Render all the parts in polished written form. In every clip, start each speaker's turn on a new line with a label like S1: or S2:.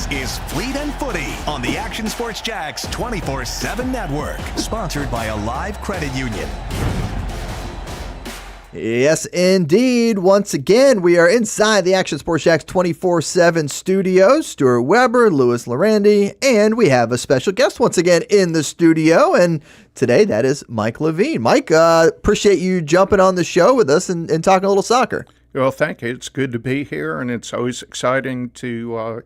S1: This is Fleet and Footy on the Action Sports Jax 24/7 network, sponsored by a live credit union.
S2: Yes, indeed. Once again, we are inside the Action Sports Jax 24/7 studios. Stuart Weber, Llerandi, and we have a special guest once again in the studio. And today, that is Mike Levine. Mike, appreciate you jumping on the show with us and talking a little soccer.
S3: Well, thank you. It's good to be here, and it's always exciting to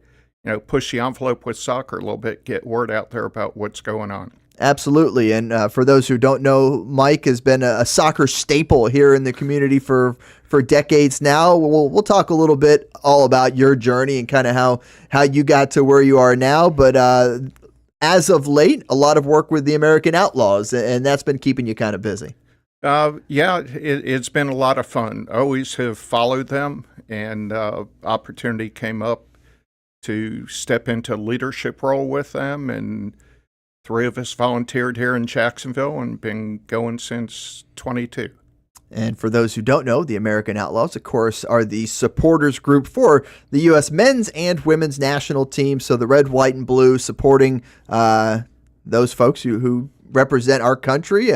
S3: push the envelope with soccer a little bit, get word out there about what's going on.
S2: Absolutely. And for those who don't know, Mike has been a soccer staple here in the community for decades now. We'll talk a little bit all about your journey and kind of how you got to where you are now. But as of late, a lot of work with the American Outlaws, and that's been keeping you kind of busy.
S3: It's been a lot of fun. I always have followed them, and opportunity came up to step into a leadership role with them, and three of us volunteered here in Jacksonville and been going since 22.
S2: And for those who don't know, the American Outlaws, of course, are the supporters group for the U.S. men's and women's national teams. So the red, white, and blue supporting those folks who represent our country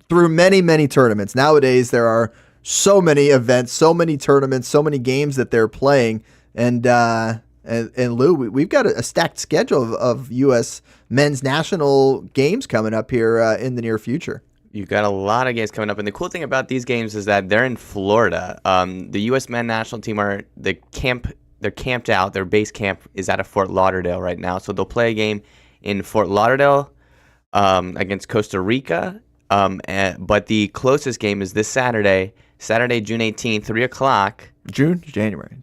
S2: through many, many tournaments. Nowadays, there are so many events, so many tournaments, so many games that they're playing. And Lou, we've got a stacked schedule of U.S. men's national games coming up here in the near future.
S4: You've got a lot of games coming up, and the cool thing about these games is that they're in Florida. The U.S. men's national team they're camped out. Their base camp is out of Fort Lauderdale right now, so they'll play a game in Fort Lauderdale against Costa Rica. But the closest game is this Saturday, June 18th, 3 o'clock.
S2: January.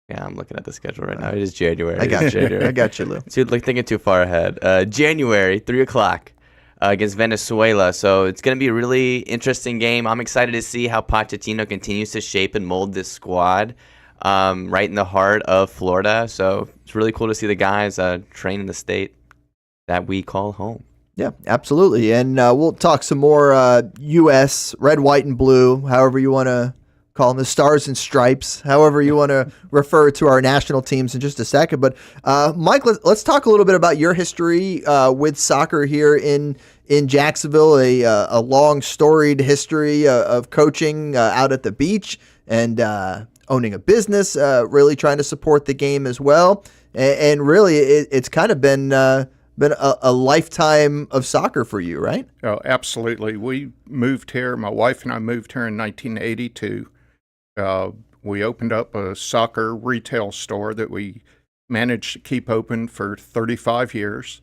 S4: Yeah, I'm looking at the schedule right now. It is January.
S2: I got you. I got you, Lou.
S4: So you're thinking too far ahead. January, 3 o'clock against Venezuela. So it's going to be a really interesting game. I'm excited to see how Pochettino continues to shape and mold this squad right in the heart of Florida. So it's really cool to see the guys train in the state that we call home.
S2: Yeah, absolutely. And we'll talk some more U.S. red, white, and blue, however you want to call them, the stars and stripes, however you want to refer to our national teams in just a second. But Mike, let's talk a little bit about your history with soccer here in Jacksonville, a long storied history of coaching out at the beach and owning a business, really trying to support the game as well. And really, it's kind of been a lifetime of soccer for you, right?
S3: Oh, absolutely. We moved here. My wife and I moved here in 1982. We opened up a soccer retail store that we managed to keep open for 35 years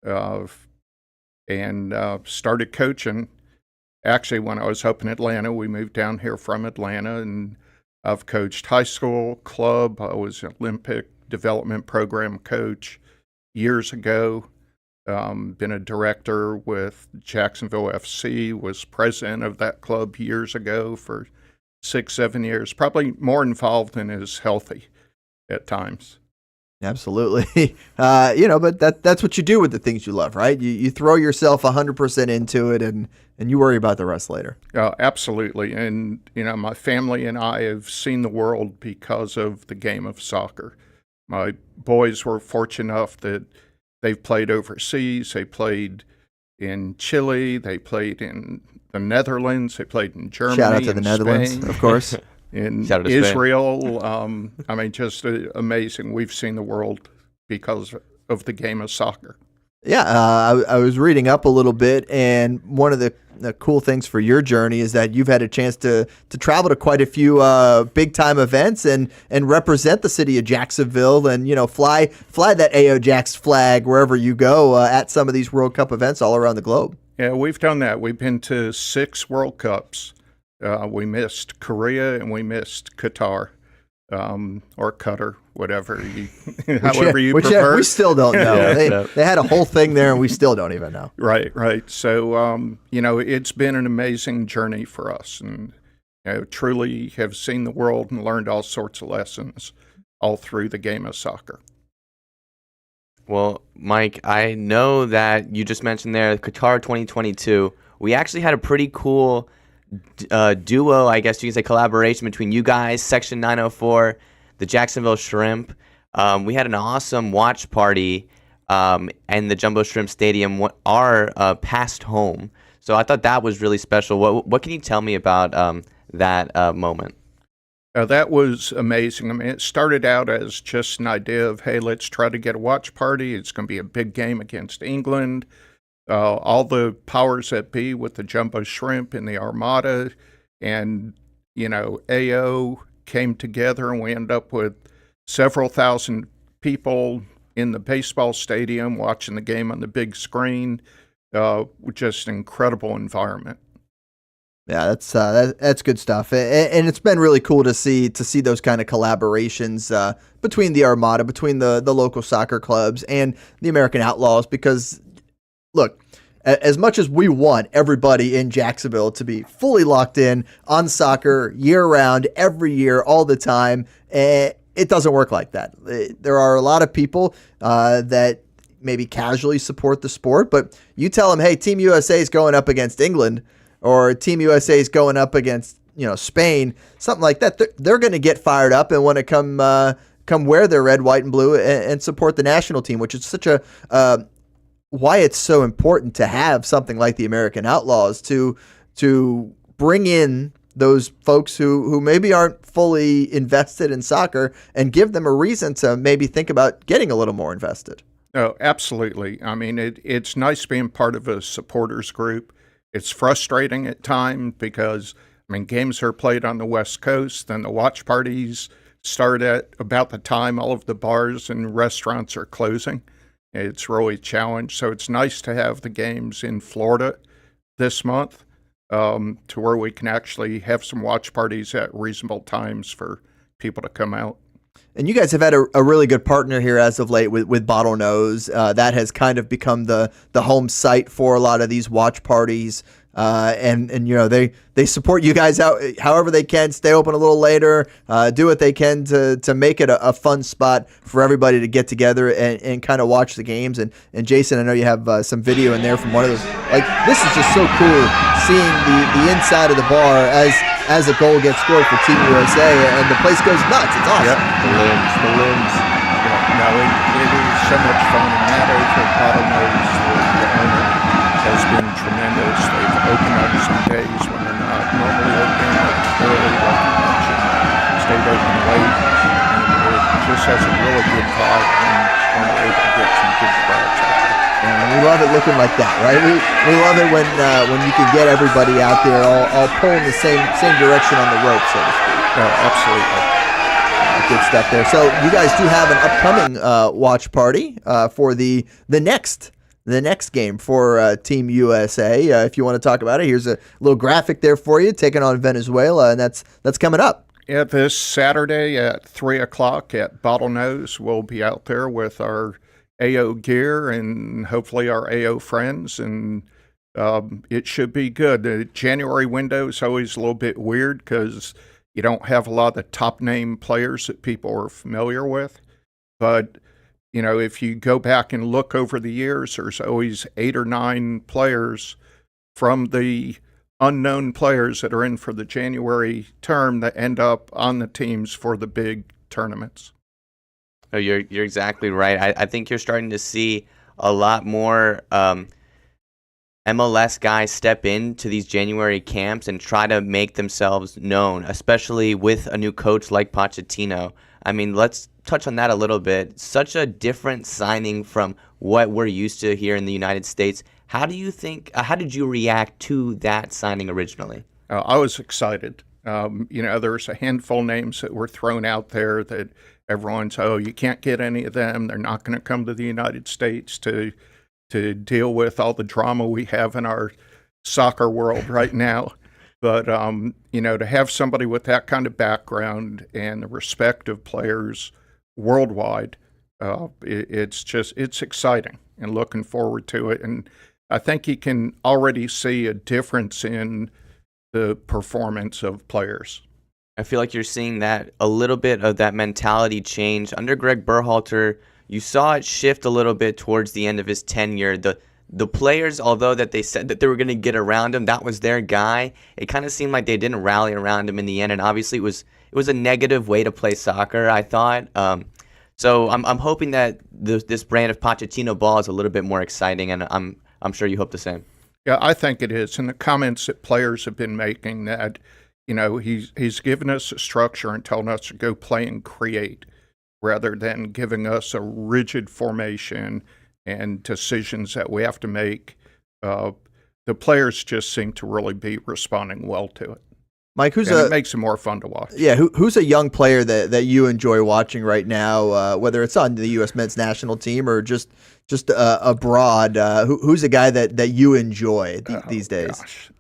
S3: and started coaching. Actually, when I was up in Atlanta, we moved down here from Atlanta, and I've coached high school, club. I was an Olympic development program coach years ago. Been a director with Jacksonville FC, was president of that club years ago for 6-7 years, probably more involved than is healthy at times.
S2: Absolutely. But that's what you do with the things you love, right? You throw yourself 100% into it and you worry about the rest later.
S3: Absolutely. And, my family and I have seen the world because of the game of soccer. My boys were fortunate enough that they've played overseas. They played in Chile. They played in the Netherlands. They played in Germany.
S2: Shout out to the Netherlands,
S3: Spain,
S2: of course.
S3: In Israel. Just amazing. We've seen the world because of the game of soccer.
S2: Yeah, I was reading up a little bit, and one of the cool things for your journey is that you've had a chance to travel to quite a few big-time events and represent the city of Jacksonville and, fly that AO Jax flag wherever you go at some of these World Cup events all around the globe.
S3: Yeah, we've done that. We've been to 6 World Cups. We missed Korea and we missed Qatar. Or Qatar, however you prefer.
S2: We still don't know. They had a whole thing there, and we still don't even know.
S3: Right. So, it's been an amazing journey for us, and truly have seen the world and learned all sorts of lessons all through the game of soccer.
S4: Well, Mike, I know that you just mentioned there Qatar 2022. We actually had a pretty cool duo, I guess you can say, collaboration between you guys, Section 904, the Jacksonville Shrimp. We had an awesome watch party in the Jumbo Shrimp Stadium, our past home. So I thought that was really special. What can you tell me about that moment?
S3: That was amazing. I mean, it started out as just an idea of, hey, let's try to get a watch party. It's going to be a big game against England. All the powers that be with the Jumbo Shrimp and the Armada and, AO came together, and we ended up with several thousand people in the baseball stadium watching the game on the big screen. Just an incredible environment.
S2: Yeah, that's good stuff, and it's been really cool to see those kind of collaborations between the Armada, between the local soccer clubs and the American Outlaws. Because, look, as much as we want everybody in Jacksonville to be fully locked in on soccer year round, every year, all the time, it doesn't work like that. There are a lot of people that maybe casually support the sport, but you tell them, hey, Team USA is going up against England, or Team USA is going up against Spain, something like that. They're going to get fired up and want to come wear their red, white, and blue and support the national team, which is such a why it's so important to have something like the American Outlaws to bring in those folks who maybe aren't fully invested in soccer and give them a reason to maybe think about getting a little more invested.
S3: Oh, absolutely. I mean, it's nice being part of a supporters group. It's frustrating at times because, games are played on the West Coast, then the watch parties start at about the time all of the bars and restaurants are closing. It's really a challenge. So it's nice to have the games in Florida this month to where we can actually have some watch parties at reasonable times for people to come out.
S2: And you guys have had a really good partner here as of late with Bottlenose. That has kind of become the home site for a lot of these watch parties. And they support you guys out however they can, stay open a little later, do what they can to make it a fun spot for everybody to get together and kind of watch the games. And Jason, I know you have some video in there from one of those. Like, this is just so cool seeing the inside of the bar as a goal gets scored for Team USA, and the place goes nuts. It's awesome.
S3: Yep. The limbs. Yeah, no, it is so much fun. And Matt over at Bottlenose, the owner, has been tremendous. They've opened on some days when they're not normally open, early, like you mentioned, stayed open late, and it just has a really good vibe when we're able to get some good crowds out there.
S2: And we love it looking like that, right? We love it when you can get everybody out there all pulling the same direction on the rope, so to speak.
S3: Absolutely.
S2: Good stuff there. So you guys do have an upcoming watch party for the next game for Team USA. If you want to talk about it, here's a little graphic there for you, taking on Venezuela, and that's coming up.
S3: Yeah, this Saturday at 3 o'clock at Bottlenose, we'll be out there with our AO gear and hopefully our AO friends, and it should be good. The January window is always a little bit weird because you don't have a lot of the top name players that people are familiar with, but if you go back and look over the years, there's always 8 or 9 players from the unknown players that are in for the January term that end up on the teams for the big tournaments.
S4: Oh, you're exactly right. I think you're starting to see a lot more MLS guys step into these January camps and try to make themselves known, especially with a new coach like Pochettino. Let's touch on that a little bit. Such a different signing from what we're used to here in the United States. How do you think? How did you react to that signing originally?
S3: I was excited. There's a handful of names that were thrown out there that everyone's, you can't get any of them. They're not going to come to the United States to deal with all the drama we have in our soccer world right now. But, to have somebody with that kind of background and the respect of players worldwide, it's exciting and looking forward to it. And I think you can already see a difference in the performance of players.
S4: I feel like you're seeing that a little bit of that mentality change under Greg Berhalter. You saw it shift a little bit towards the end of his tenure. The players, although that they said that they were going to get around him, that was their guy. It kind of seemed like they didn't rally around him in the end, and obviously it was a negative way to play soccer, I thought. So I'm hoping that this brand of Pochettino ball is a little bit more exciting, and I'm sure you hope the same.
S3: Yeah, I think it is. And the comments that players have been making that, he's given us a structure and telling us to go play and create rather than giving us a rigid formation and decisions that we have to make. The players just seem to really be responding well to it.
S2: Mike,
S3: it makes it more fun to watch.
S2: Yeah, who's a young player that you enjoy watching right now, whether it's on the U.S. men's national team or just abroad? Who's a guy that you enjoy these days?
S3: Gosh,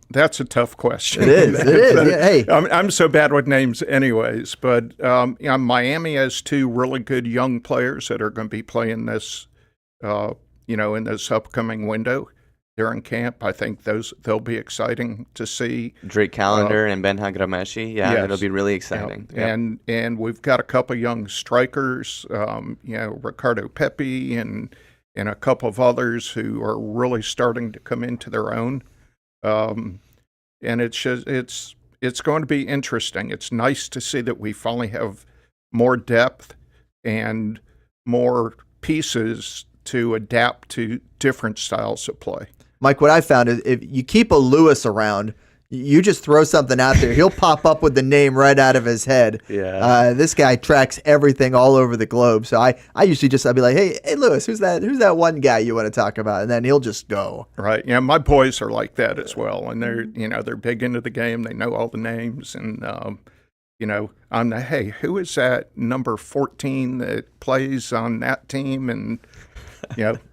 S3: that's a tough question.
S2: It is. It is. Yeah, hey,
S3: I'm so bad with names, anyways. But Miami has two really good young players that are going to be playing this, in this upcoming window. During camp, I think they'll be exciting to see.
S4: Drake Callender and Ben Hagrameshi,
S3: yes.
S4: It'll be really exciting.
S3: Yep. And we've got a couple young strikers, Ricardo Pepi and a couple of others who are really starting to come into their own. And it's going to be interesting. It's nice to see that we finally have more depth and more pieces to adapt to different styles of play.
S2: Mike, what I found is if you keep a Lewis around, you just throw something out there, he'll pop up with the name right out of his head.
S4: Yeah.
S2: This guy tracks everything all over the globe. So I usually I'd be like, hey Lewis, who's that one guy you want to talk about? And then he'll just go.
S3: Right. Yeah, my boys are like that as well. And they're big into the game. They know all the names. And, I'm hey, who is that number 14 that plays on that team? And,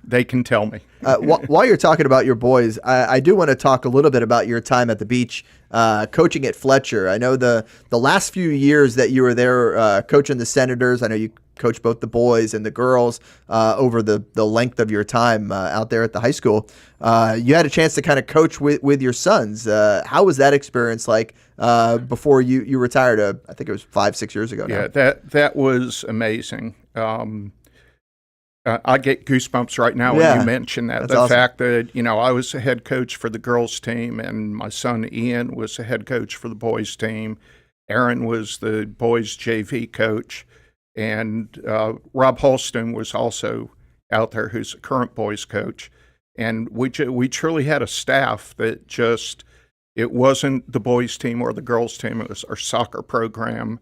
S3: they can tell me.
S2: While you're talking about your boys, I do want to talk a little bit about your time at the beach, coaching at Fletcher. I know the last few years that you were there coaching the Senators, I know you coached both the boys and the girls over the length of your time out there at the high school. You had a chance to kind of coach with your sons. How was that experience like before you retired? I think it was 5-6 years ago now.
S3: Yeah, that was amazing. I get goosebumps right now when you mention that.
S2: That's
S3: the
S2: awesome.
S3: fact that, I was the head coach for the girls team and my son Ian was the head coach for the boys team. Aaron was the boys JV coach. And Rob Holston was also out there, who's the current boys coach. And we truly had a staff that it wasn't the boys team or the girls team. It was our soccer program.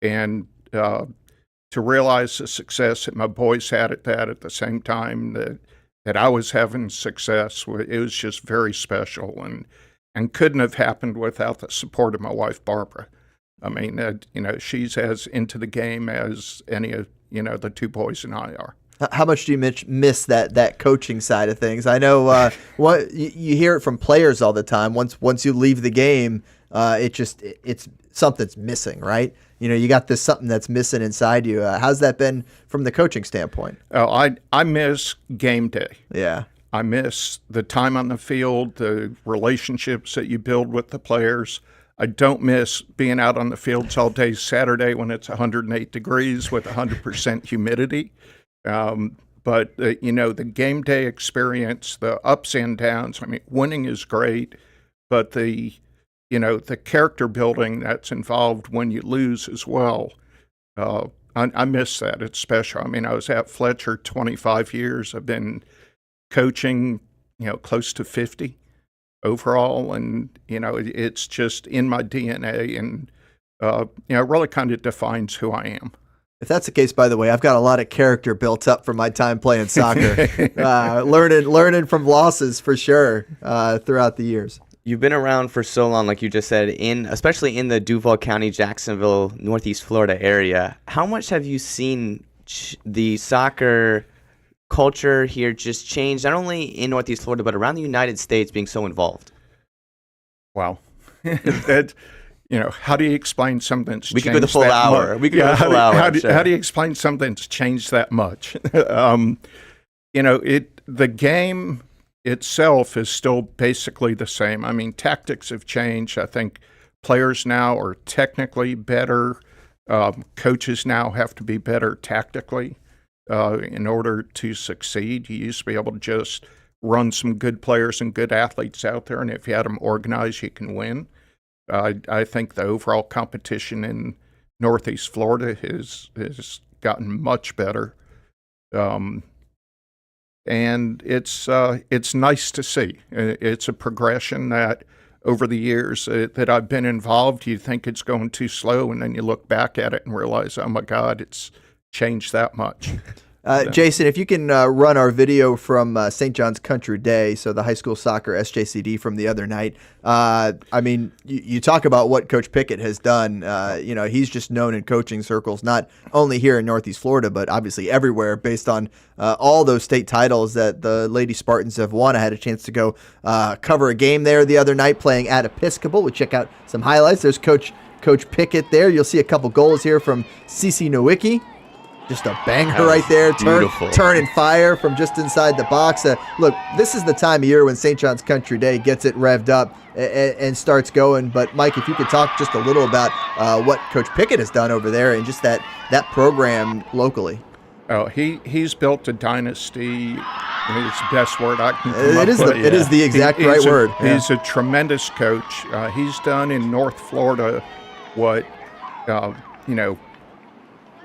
S3: And to realize the success that my boys had at the same time that I was having success, it was just very special and couldn't have happened without the support of my wife, Barbara. I mean, she's as into the game as any of, the two boys and I are.
S2: How much do you miss that coaching side of things? I know what you hear it from players all the time. Once you leave the game, it's something's missing, right? You got this something that's missing inside you. How's that been from the coaching standpoint?
S3: Oh, I miss game day.
S2: Yeah.
S3: I miss the time on the field, the relationships that you build with the players. I don't miss being out on the fields all day Saturday when it's 108 degrees with 100% humidity. But the game day experience, the ups and downs, I mean, winning is great, but the character building that's involved when you lose as well. I miss that. It's special. I mean, I was at Fletcher 25 years. I've been coaching, close to 50 overall. And, it's just in my DNA and, it really kind of defines who I am.
S2: If that's the case, by the way, I've got a lot of character built up from my time playing soccer, learning from losses for sure throughout the years.
S4: You've been around for so long, like you just said, especially in the Duval County, Jacksonville, Northeast Florida area. How much have you seen the soccer culture here just change, not only in Northeast Florida, but around the United States being so involved?
S3: Wow. How do you explain something that's changed?
S4: We could go the full hour. We could go the full hour.
S3: How do you explain something that's changed that much? The game itself is still basically the same. I mean, tactics have changed. I think players now are technically better. Coaches now have to be better tactically in order to succeed. You used to be able to just run some good players and good athletes out there, and if you had them organized, you can win. I think the overall competition in Northeast Florida has gotten much better. And it's nice to see. It's a progression that over the years that I've been involved, you think it's going too slow, and then you look back at it and realize, oh my God, it's changed that much.
S2: Jason, if you can run our video from St. John's Country Day, so the high school soccer SJCD from the other night. I mean, you talk about what Coach Pickett has done. He's just known in coaching circles, not only here in Northeast Florida, but obviously everywhere, based on all those state titles that the Lady Spartans have won. I had a chance to go cover a game there the other night playing at Episcopal. We check out some highlights. There's Coach Pickett there. You'll see a couple goals here from Cece Nowicki. Just a banger right there. Turn and fire from just inside the box. Look, this is the time of year when St. John's Country Day gets it revved up and starts going. But, Mike, if you could talk just a little about what Coach Pickett has done over there and just that program locally.
S3: Oh, he's built a dynasty. It's the best word I can come up with.
S2: It is the exact right word.
S3: He's a tremendous coach. He's done in North Florida what,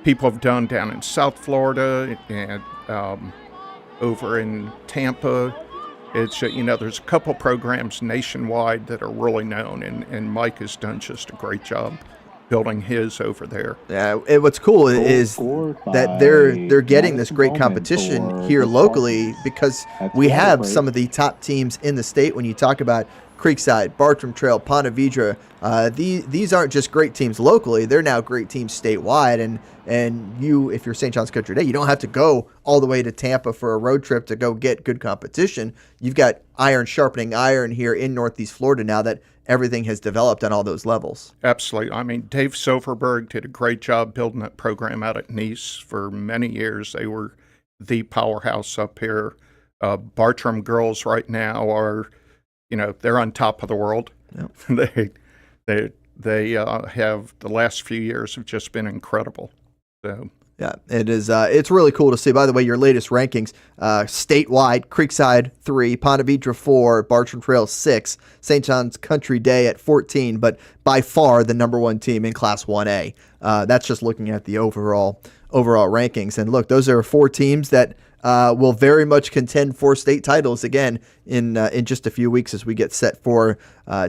S3: people have done down in South Florida and over in Tampa. It's there's a couple programs nationwide that are really known, and Mike has done just a great job building his over there.
S2: Yeah, what's cool is that they're getting this great competition here locally because we have some of the top teams in the state. When you talk about Creekside, Bartram Trail, Ponte Vedra, these aren't just great teams locally, they're now great teams statewide, and you, if you're St. John's Country Day, you don't have to go all the way to Tampa for a road trip to go get good competition. You've got iron sharpening iron here in Northeast Florida now that everything has developed on all those levels.
S3: Absolutely. I mean, Dave Silverberg did a great job building that program out at Nice for many years. They were the powerhouse up here. Bartram girls right now are, they're on top of the world. Yep. They have, the last few years have just been incredible. So
S2: yeah, it is. It's really cool to see. By the way, your latest rankings, statewide: Creekside 3, Ponte Vedra 4, Bartram Trail 6, St. John's Country Day at 14. But by far the number one team in Class 1A. That's just looking at the overall rankings. And look, those are 4 teams that will very much contend for state titles again in just a few weeks as we get set for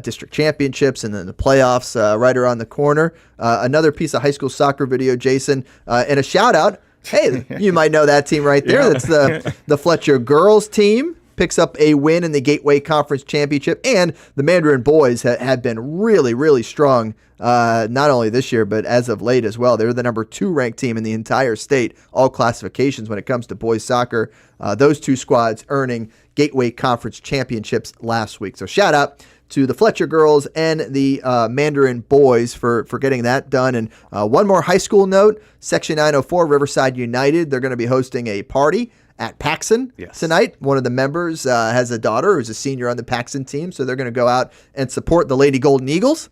S2: district championships and then the playoffs right around the corner. Another piece of high school soccer video, Jason, and a shout out. Hey, you might know that team right there. Yeah. That's the Fletcher girls team. Picks up a win in the Gateway Conference Championship, and the Mandarin boys have been really, really strong, not only this year, but as of late as well. They're the number 2 ranked team in the entire state, all classifications when it comes to boys soccer. Those 2 squads earning Gateway Conference Championships last week. So shout out to the Fletcher girls and the Mandarin boys for getting that done. And one more high school note, Section 904 Riverside United, they're going to be hosting a party at Paxson tonight. One of the members has a daughter who's a senior on the Paxson team, so they're going to go out and support the Lady Golden Eagles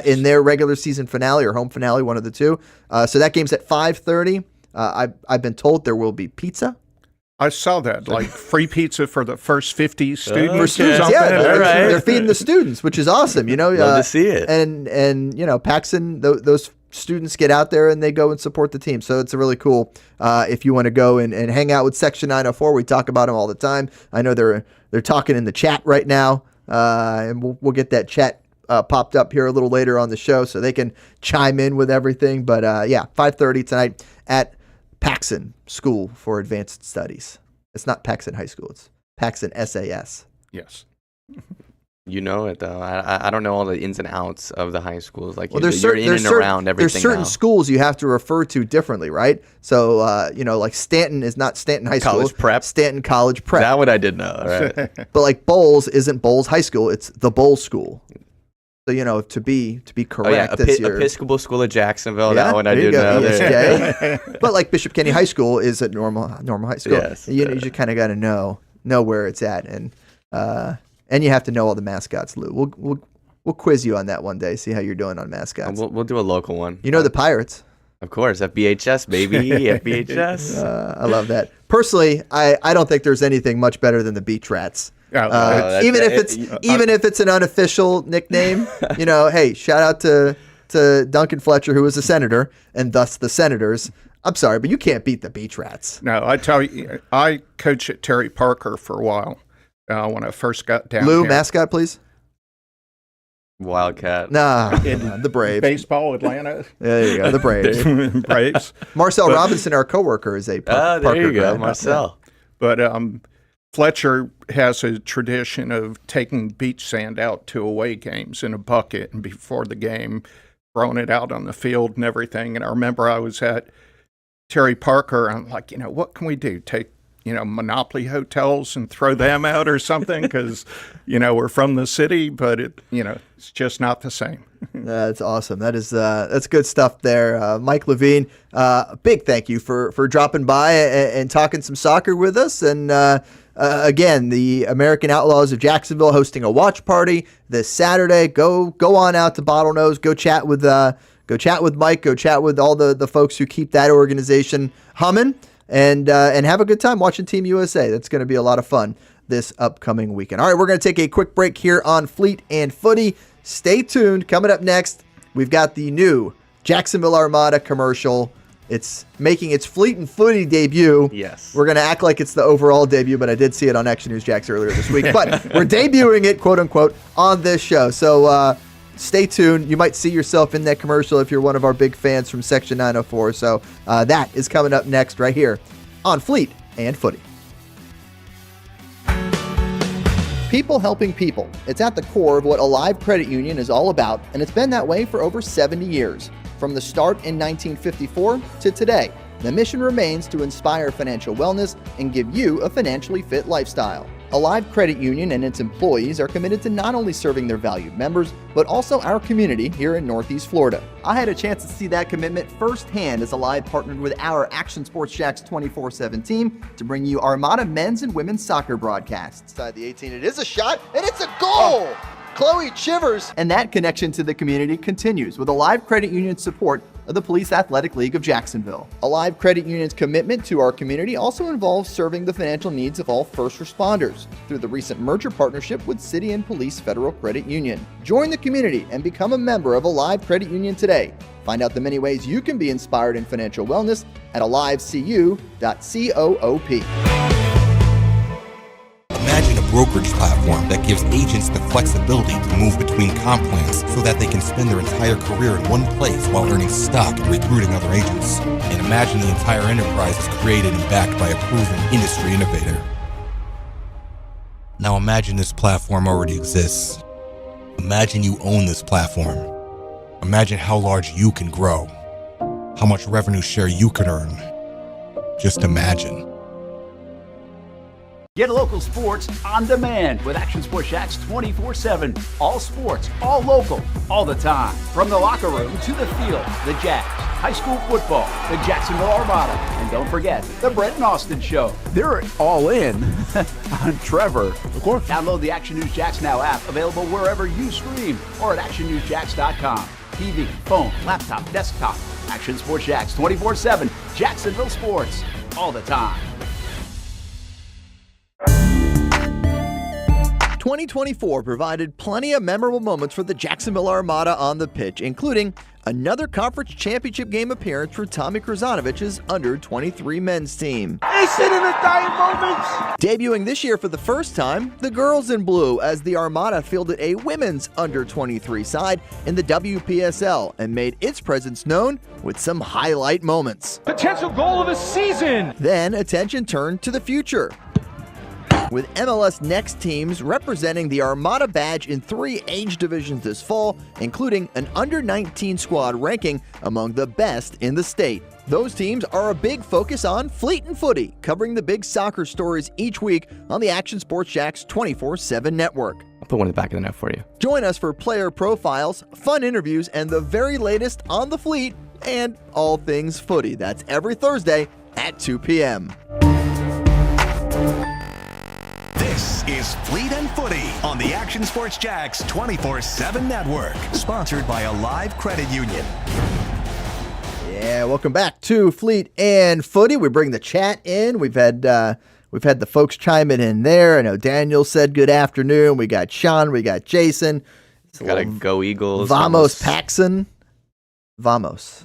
S2: in their regular season finale or home finale, one of the two. So that game's at 5:30. I've been told there will be pizza.
S3: I saw that, like free pizza for the first 50 students.
S2: For students, yeah, they're feeding the students, which is awesome.
S4: Love to see it.
S2: And Paxson, those students get out there and they go and support the team. So it's really cool if you want to go and hang out with Section 904. We talk about them all the time. I know they're talking in the chat right now, and we'll get that chat popped up here a little later on the show so they can chime in with everything. But 5:30 tonight at Paxson School for Advanced Studies. It's not Paxson High School. It's Paxson SAS.
S3: Yes.
S4: You know it, though. I don't know all the ins and outs of the high schools. Like,
S2: well,
S4: you're in and around everything.
S2: There's certain
S4: now.
S2: schools you have to refer to differently, right? So, like Stanton is not Stanton High School.
S4: College Prep.
S2: Stanton College Prep.
S4: That one I did know, right?
S2: But like Bowles isn't Bowles High School. It's the Bowles School. So, to be correct.
S4: Episcopal School of Jacksonville. That one I did know.
S2: But like Bishop Kenny High School is a normal high school.
S4: Yes.
S2: You just kind of got to know where it's at. And you have to know all the mascots, Lou. We'll quiz you on that one day, see how you're doing on mascots.
S4: We'll do a local one.
S2: You know the Pirates.
S4: Of course, FBHS, baby. FBHS.
S2: I love that. Personally, I don't think there's anything much better than the Beach Rats. Even if it's an unofficial nickname, hey, shout out to Duncan Fletcher, who was a senator, and thus the Senators. I'm sorry, but you can't beat the Beach Rats.
S3: No, I tell you, I coached at Terry Parker for a while when I first got down
S2: Lou,
S3: here.
S2: mascot, please.
S4: Wildcat.
S2: Nah, the Braves.
S3: Baseball, Atlanta.
S2: There you go, the Braves.
S3: Braves.
S2: Marcel Robinson, our coworker, is a Parker
S4: there you go,
S2: grad.
S4: Marcel.
S3: But Fletcher has a tradition of taking beach sand out to away games in a bucket and before the game, throwing it out on the field and everything. And I remember I was at Terry Parker. I'm like, what can we do? Take, Monopoly hotels and throw them out or something? Because, we're from the city, but it's just not the same.
S2: That's awesome. That's good stuff there. Mike Levine, big thank you for dropping by and talking some soccer with us. And again, the American Outlaws of Jacksonville hosting a watch party this Saturday. Go on out to Bottlenose. Go chat with Mike. Go chat with all the folks who keep that organization humming. And have a good time watching Team USA. That's going to be a lot of fun this upcoming weekend. All right, we're going to take a quick break here on Fleet and Footy. Stay tuned. Coming up next, we've got the new Jacksonville Armada commercial. It's making its Fleet and Footy debut.
S4: Yes.
S2: We're going to act like it's the overall debut, but I did see it on Action News Jax earlier this week. But we're debuting it, quote unquote, on this show. So stay tuned. You might see yourself in that commercial if you're one of our big fans from Section 904. So that is coming up next right here on Fleet and Footy. People helping people. It's at the core of what Alive Credit Union is all about, and it's been that way for over 70 years. From the start in 1954 to today, the mission remains to inspire financial wellness and give you a financially fit lifestyle. Alive Credit Union and its employees are committed to not only serving their valued members, but also our community here in Northeast Florida. I had a chance to see that commitment firsthand as Alive partnered with our Action Sports Jax 24/7 team to bring you Armada men's and women's soccer broadcasts. Inside the 18, it is a shot, and it's a goal! Chloe Chivers! And that connection to the community continues with Alive Credit Union's support of the Police Athletic League of Jacksonville. Alive Credit Union's commitment to our community also involves serving the financial needs of all first responders through the recent merger partnership with City and Police Federal Credit Union. Join the community and become a member of Alive Credit Union today. Find out the many ways you can be inspired in financial wellness at alivecu.coop.
S5: Imagine a brokerage platform that gives agents the flexibility to move between comp plans so that they can spend their entire career in one place while earning stock and recruiting other agents. And imagine the entire enterprise is created and backed by a proven industry innovator. Now imagine this platform already exists. Imagine you own this platform. Imagine how large you can grow. How much revenue share you can earn. Just imagine.
S6: Get local sports on demand with Action Sports Jax 24/7. All sports, all local, all the time. From the locker room to the field, the Jags, high school football, the Jacksonville Armada, and don't forget, the Brett and Austin Show. They're all in on Trevor. Of course. Download the Action News Jax Now app, available wherever you stream or at actionnewsjax.com. TV, phone, laptop, desktop. Action Sports Jax 24/7. Jacksonville sports, all the time.
S2: 2024 provided plenty of memorable moments for the Jacksonville Armada on the pitch, including another conference championship game appearance for Tommy Kruzanovich's under-23 men's team. Debuting this year for the first time, the girls in blue, as the Armada fielded a women's under-23 side in the WPSL and made its presence known with some highlight moments.
S7: Potential goal of the season!
S2: Then attention turned to the future, with MLS Next teams representing the Armada badge in 3 age divisions this fall, including an under-19 squad ranking among the best in the state. Those teams are a big focus on Fleet and Footy, covering the big soccer stories each week on the Action Sports Jax 24/7 network.
S4: I'll put one in the back of the net for you.
S2: Join us for player profiles, fun interviews, and the very latest on the Fleet and all things footy. That's every Thursday at 2 p.m.
S1: This is Fleet and Footy on the Action Sports Jax 24/7 network, sponsored by Alive Credit Union.
S2: Yeah, welcome back to Fleet and Footy. We bring the chat in. We've had the folks chiming in there. I know Daniel said good afternoon. We got Sean. We got Jason.
S4: We gotta go Eagles.
S2: Vamos Paxson. Vamos.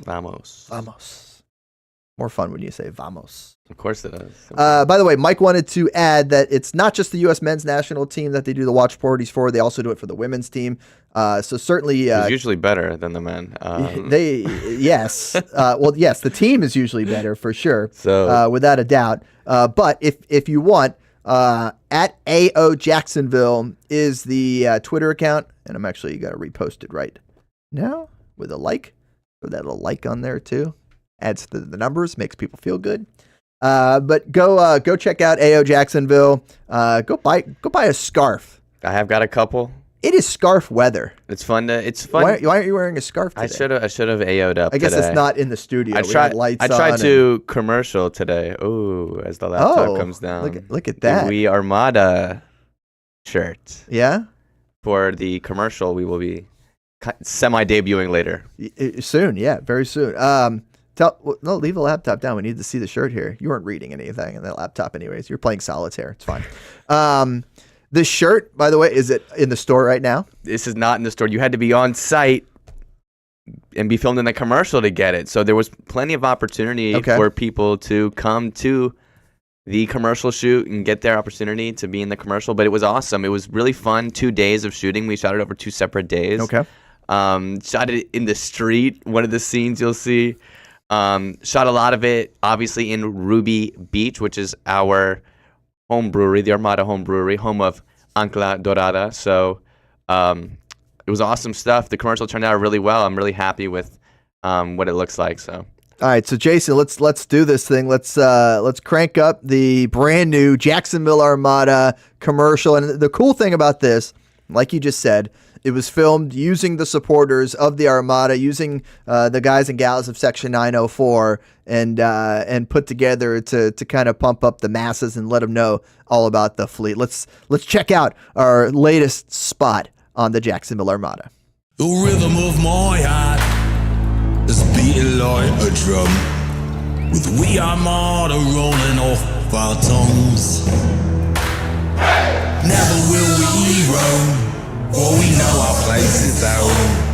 S2: More fun when you say vamos.
S4: Of course it is.
S2: By the way, Mike wanted to add that it's not just the U.S. men's national team that they do the watch parties for. They also do it for the women's team. So certainly,
S4: it's usually better than the men.
S2: Yes. Yes, the team is usually better for sure.
S4: So
S2: without a doubt. But if you want, at AO Jacksonville is the Twitter account, and I'm actually got to repost it right now with a like. Throw that little like on there too. Adds to the numbers, makes people feel good. But go check out AO Jacksonville. Go buy a scarf.
S4: I have got a couple.
S2: It is scarf weather.
S4: It's fun. Why
S2: aren't you wearing a scarf today?
S4: I should have AO'd up.
S2: I guess
S4: today.
S2: it's not in the studio.
S4: I tried to commercial today. Ooh, as the laptop comes down.
S2: Look at that.
S4: We Armada shirt.
S2: Yeah.
S4: For the commercial, we will be semi-debuting later.
S2: Soon, yeah, very soon. Leave the laptop down. We need to see the shirt here. You weren't reading anything in that laptop anyways. You're playing solitaire. It's fine. This shirt, by the way, is it in the store right now?
S4: This is not in the store. You had to be on site and be filmed in the commercial to get it. So there was plenty of opportunity for people to come to the commercial shoot and get their opportunity to be in the commercial. But it was awesome. It was really fun. 2 days of shooting. We shot it over 2 separate days.
S2: Okay.
S4: Shot it in the street. One of the scenes you'll see. Shot a lot of it, obviously, in Ruby Beach, which is our home brewery, the Armada home brewery, home of Ancla Dorada. So it was awesome stuff. The commercial turned out really well. I'm really happy with what it looks like. So.
S2: All right, so Jason, let's do this thing. Let's crank up the brand new Jacksonville Armada commercial. And the cool thing about this, like you just said, it was filmed using the supporters of the Armada, using the guys and gals of Section 904, and put together to kind of pump up the masses and let them know all about the fleet. Let's check out our latest spot on the Jacksonville Armada.
S8: The rhythm of my heart is beating like a drum, with we Armada rolling off our tongues. Never will we roam, for we know our place is home.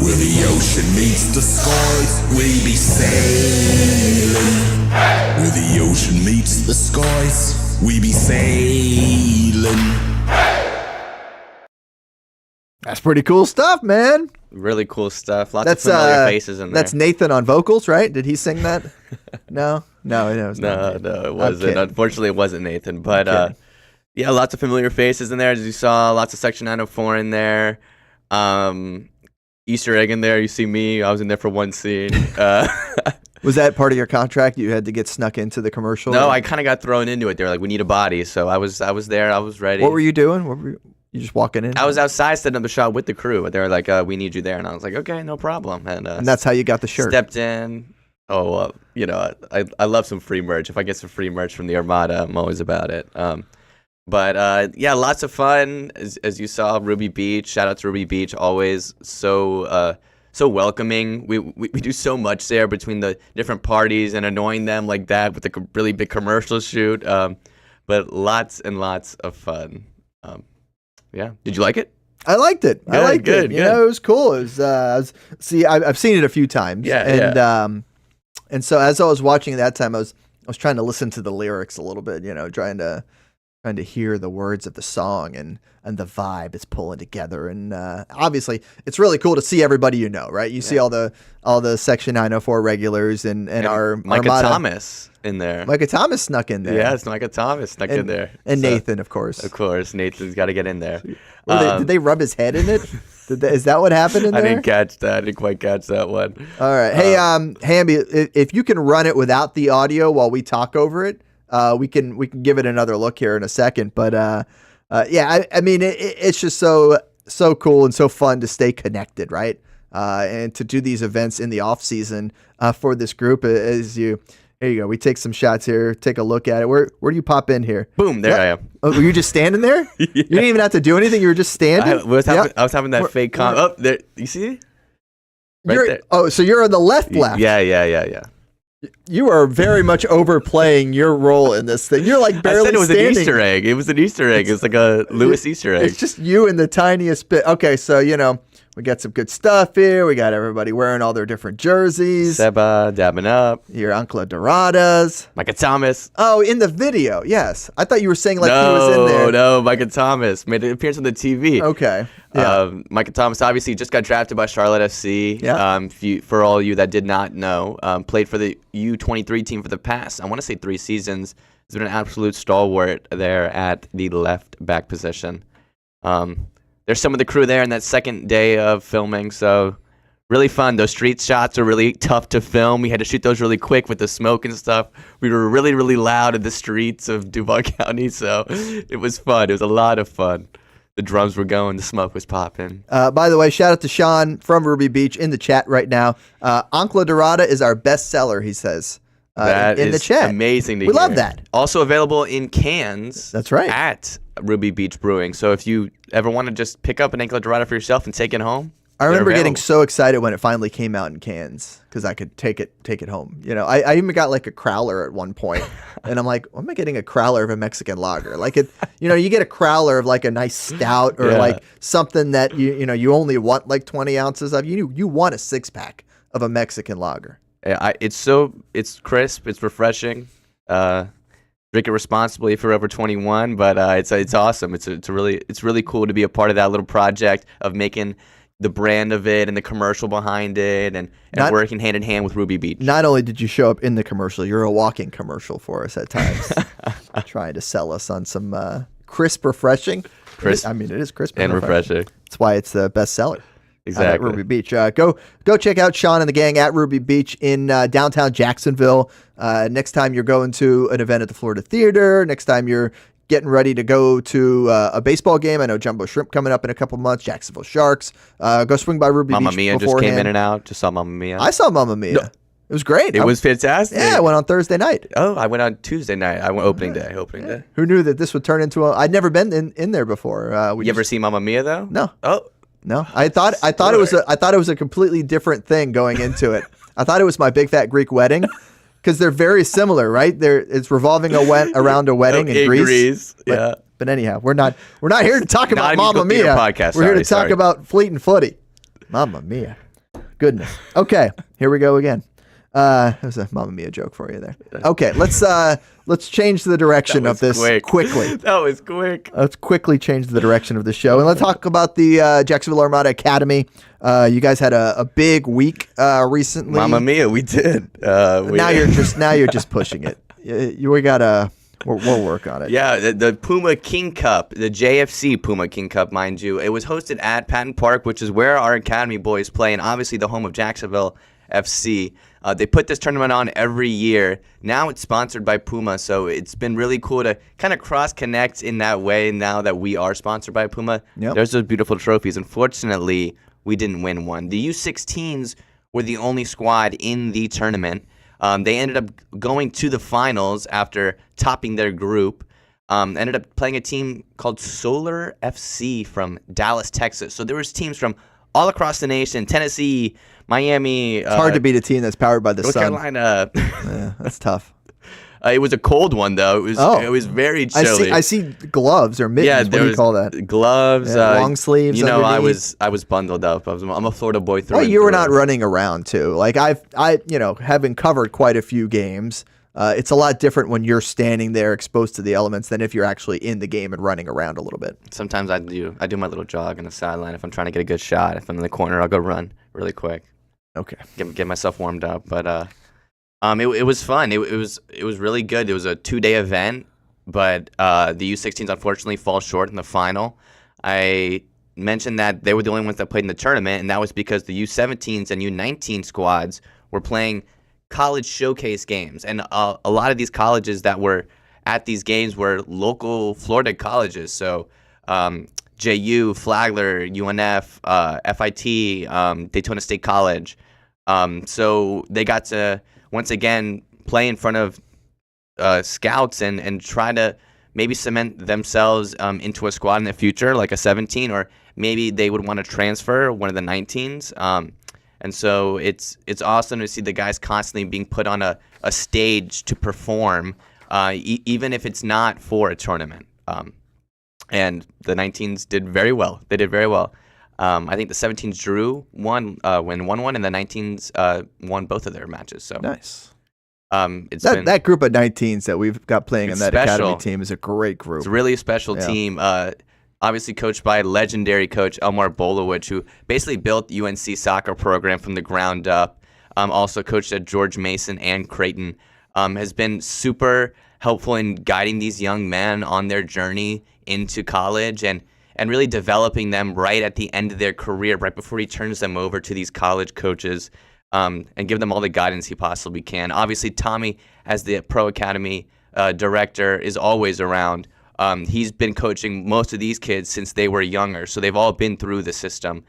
S8: Where the ocean meets the skies, we be sailing. Where the ocean meets the skies, we be sailing.
S2: That's pretty cool stuff, man.
S4: Really cool stuff. Lots of familiar faces in there.
S2: That's Nathan on vocals, right? Did he sing that? No, it was not.
S4: No, it wasn't. Unfortunately, it wasn't Nathan. But yeah, lots of familiar faces in there, as you saw. Lots of Section 904 in there. Easter egg in there. You see me. I was in there for one scene.
S2: Was that part of your contract? You had to get snuck into the commercial?
S4: No, I kind of got thrown into it. They were like, "We need a body," so I was there. I was ready.
S2: What were you doing? You just walking in?
S4: I was outside setting up the shot with the crew. They were like, "We need you there," and I was like, "Okay, no problem." And
S2: that's how you got the shirt.
S4: Stepped in. I love some free merch. If I get some free merch from the Armada, I'm always about it. But yeah, lots of fun. As you saw, Ruby Beach. Shout out to Ruby Beach. Always so welcoming. We do so much there between the different parties and annoying them like that with the really big commercial shoot. But lots and lots of fun. Yeah. Did you like it?
S2: I liked it. I liked it. You know, it was cool. It was, I've seen it a few times.
S4: Yeah.
S2: And so as I was watching it that time, I was trying to listen to the lyrics a little bit, trying to hear the words of the song and the vibe it's pulling together. And obviously, it's really cool to see everybody right? You see all the Section 904 regulars and our
S4: Micah
S2: Armada.
S4: Thomas in there.
S2: Micah Thomas snuck in there.
S4: Yeah, it's Micah Thomas snuck in there.
S2: And so, Nathan, of course.
S4: Of course, Nathan's got to get in there.
S2: Did they rub his head in it? Is that what happened in there?
S4: I didn't catch that. I didn't quite catch that one.
S2: All right. Hey, Hamby, if you can run it without the audio while we talk over it, we can give it another look here in a second. But yeah, I mean, it's just so cool and so fun to stay connected, right? And to do these events in the off season for this group. Here you go. We take some shots here. Take a look at it. Where do you pop in here?
S4: Boom! There I am.
S2: Oh, were you just standing there? Yeah. You didn't even have to do anything. You were just standing.
S4: I was having that fake comment. Oh, there. You see it? Right there.
S2: Oh, so you're on the left.
S4: Yeah.
S2: You are very much overplaying your role in this thing. You're like barely standing.
S4: I said it was an Easter egg. It was an Easter egg. It's like a Lewis Easter egg.
S2: It's just you in the tiniest bit. Okay, so We got some good stuff here. We got everybody wearing all their different jerseys.
S4: Seba dabbing up.
S2: Your Uncle Doradas.
S4: Micah Thomas.
S2: Oh, in the video, yes. I thought you were saying like he was in there.
S4: No, Micah Thomas made an appearance on the TV.
S2: Okay. Yeah.
S4: Micah Thomas obviously just got drafted by Charlotte FC.
S2: Yeah.
S4: For all you that did not know, played for the U23 team for the past, I want to say 3 seasons. He's been an absolute stalwart there at the left back position. There's some of the crew there in that second day of filming, so really fun. Those street shots are really tough to film. We had to shoot those really quick with the smoke and stuff. We were really, really loud in the streets of Duval County, so it was fun. It was a lot of fun. The drums were going, the smoke was popping.
S2: By the way, shout out to Sean from Ruby Beach in the chat right now. Ancla Dorada is our best seller, he says.
S4: That
S2: in
S4: is
S2: the chat.
S4: Amazing to
S2: We
S4: hear.
S2: love that.
S4: Also available in cans.
S2: That's right.
S4: At Ruby Beach Brewing. So if you ever want to just pick up an Ancla Dorada for yourself and take it home,
S2: I remember
S4: they're
S2: getting
S4: available.
S2: so excited when it finally came out in cans because I could take it home. You know, I even got like a crowler at one point, and I'm like, why am I getting a crowler of a Mexican lager? Like it, you know, you get a crowler of like a nice stout or like something that you only want like 20 ounces of. You want a 6-pack of a Mexican lager.
S4: It's crisp, it's refreshing. Drink it responsibly if you're over 21, but it's awesome. It's really cool to be a part of that little project of making the brand of it and the commercial behind it and working hand in hand with Ruby Beach.
S2: Not only did you show up in the commercial, you're a walking commercial for us at times, trying to sell us on some crisp, refreshing.
S4: Crisp.
S2: It is crisp
S4: and refreshing.
S2: That's why it's the best seller. At
S4: Exactly.
S2: Ruby Beach. Go check out Sean and the gang at Ruby Beach in downtown Jacksonville. Next time you're going to an event at the Florida Theater, next time you're getting ready to go to a baseball game. I know Jumbo Shrimp coming up in a couple months, Jacksonville Sharks. Go swing by Ruby
S4: Mamma
S2: Beach
S4: Mia
S2: beforehand.
S4: just came in and out. Just saw Mamma Mia.
S2: I saw Mamma Mia. It was great.
S4: It was fantastic.
S2: Yeah, I went on Thursday night.
S4: Oh, I went on Tuesday night. I went opening day.
S2: Who knew that this would turn into I'd never been in there before.
S4: You ever see Mamma Mia though?
S2: No.
S4: Oh.
S2: No, I thought it was a completely different thing going into it. I thought it was My Big Fat Greek Wedding because they're very similar, right? It's revolving around a wedding in Greece. But anyhow, we're not here to talk about Mamma Mia.
S4: Podcast.
S2: We're here to talk about Fleet and Footy. Mamma Mia, goodness. Okay, here we go again. That was a Mamma Mia joke for you there. Okay, let's change the direction of this quickly.
S4: That was quick.
S2: Let's quickly change the direction of the show, and let's talk about the Jacksonville Armada Academy. You guys had a big week recently.
S4: Mamma Mia, we did.
S2: Now you're just pushing it. We'll work on it.
S4: Yeah, the Puma King Cup, the JFC Puma King Cup, mind you. It was hosted at Patton Park, which is where our Academy boys play, and obviously the home of Jacksonville FC. They put this tournament on every year. Now it's sponsored by Puma, so it's been really cool to kind of cross-connect in that way now that we are sponsored by Puma.
S2: Yep.
S4: There's those beautiful trophies. Unfortunately, we didn't win one. The U16s were the only squad in the tournament. They ended up going to the finals after topping their group. Ended up playing a team called Solar FC from Dallas, Texas. So there was teams from all across the nation, Tennessee, Miami.
S2: It's hard to beat a team that's powered by the
S4: North
S2: sun.
S4: Carolina.
S2: Yeah, that's tough.
S4: It was a cold one though. It was very chilly.
S2: I see gloves or mittens.
S4: Yeah,
S2: what do you call that?
S4: Gloves,
S2: long sleeves.
S4: You know,
S2: underneath.
S4: I was bundled up. I'm a Florida boy through.
S2: Well,
S4: and
S2: you were
S4: through.
S2: not running around too. Like having covered quite a few games. It's a lot different when you're standing there exposed to the elements than if you're actually in the game and running around a little bit.
S4: Sometimes I do my little jog on the sideline if I'm trying to get a good shot. If I'm in the corner, I'll go run really quick.
S2: Okay.
S4: Get myself warmed up, but it was fun. It was really good. It was a 2-day event, but the U16s unfortunately fall short in the final. I mentioned that they were the only ones that played in the tournament, and that was because the U17s and U19 squads were playing college showcase games, and a lot of these colleges that were at these games were local Florida colleges. So JU, Flagler, UNF, FIT, Daytona State College. So they got to once again play in front of scouts and try to maybe cement themselves into a squad in the future, like a 17, or maybe they would want to transfer one of the 19s. And so it's awesome to see the guys constantly being put on a stage to perform, even if it's not for a tournament. And the 19s did very well. They did very well. I think the 17s drew one, win 1-1, and the 19s won both of their matches. So
S2: Nice.
S4: It's been
S2: That group of 19s that we've got playing in that academy
S4: special.
S2: team is a great group.
S4: It's really a special
S2: Yeah.
S4: team. Obviously coached by legendary coach Elmar Bolowich, who basically built UNC soccer program from the ground up. Also coached at George Mason and Creighton. Has been super helpful in guiding these young men on their journey into college and really developing them right at the end of their career, right before he turns them over to these college coaches, and give them all the guidance he possibly can. Obviously, Tommy, as the Pro Academy director, is always around. He's been coaching most of these kids since they were younger, so they've all been through the system.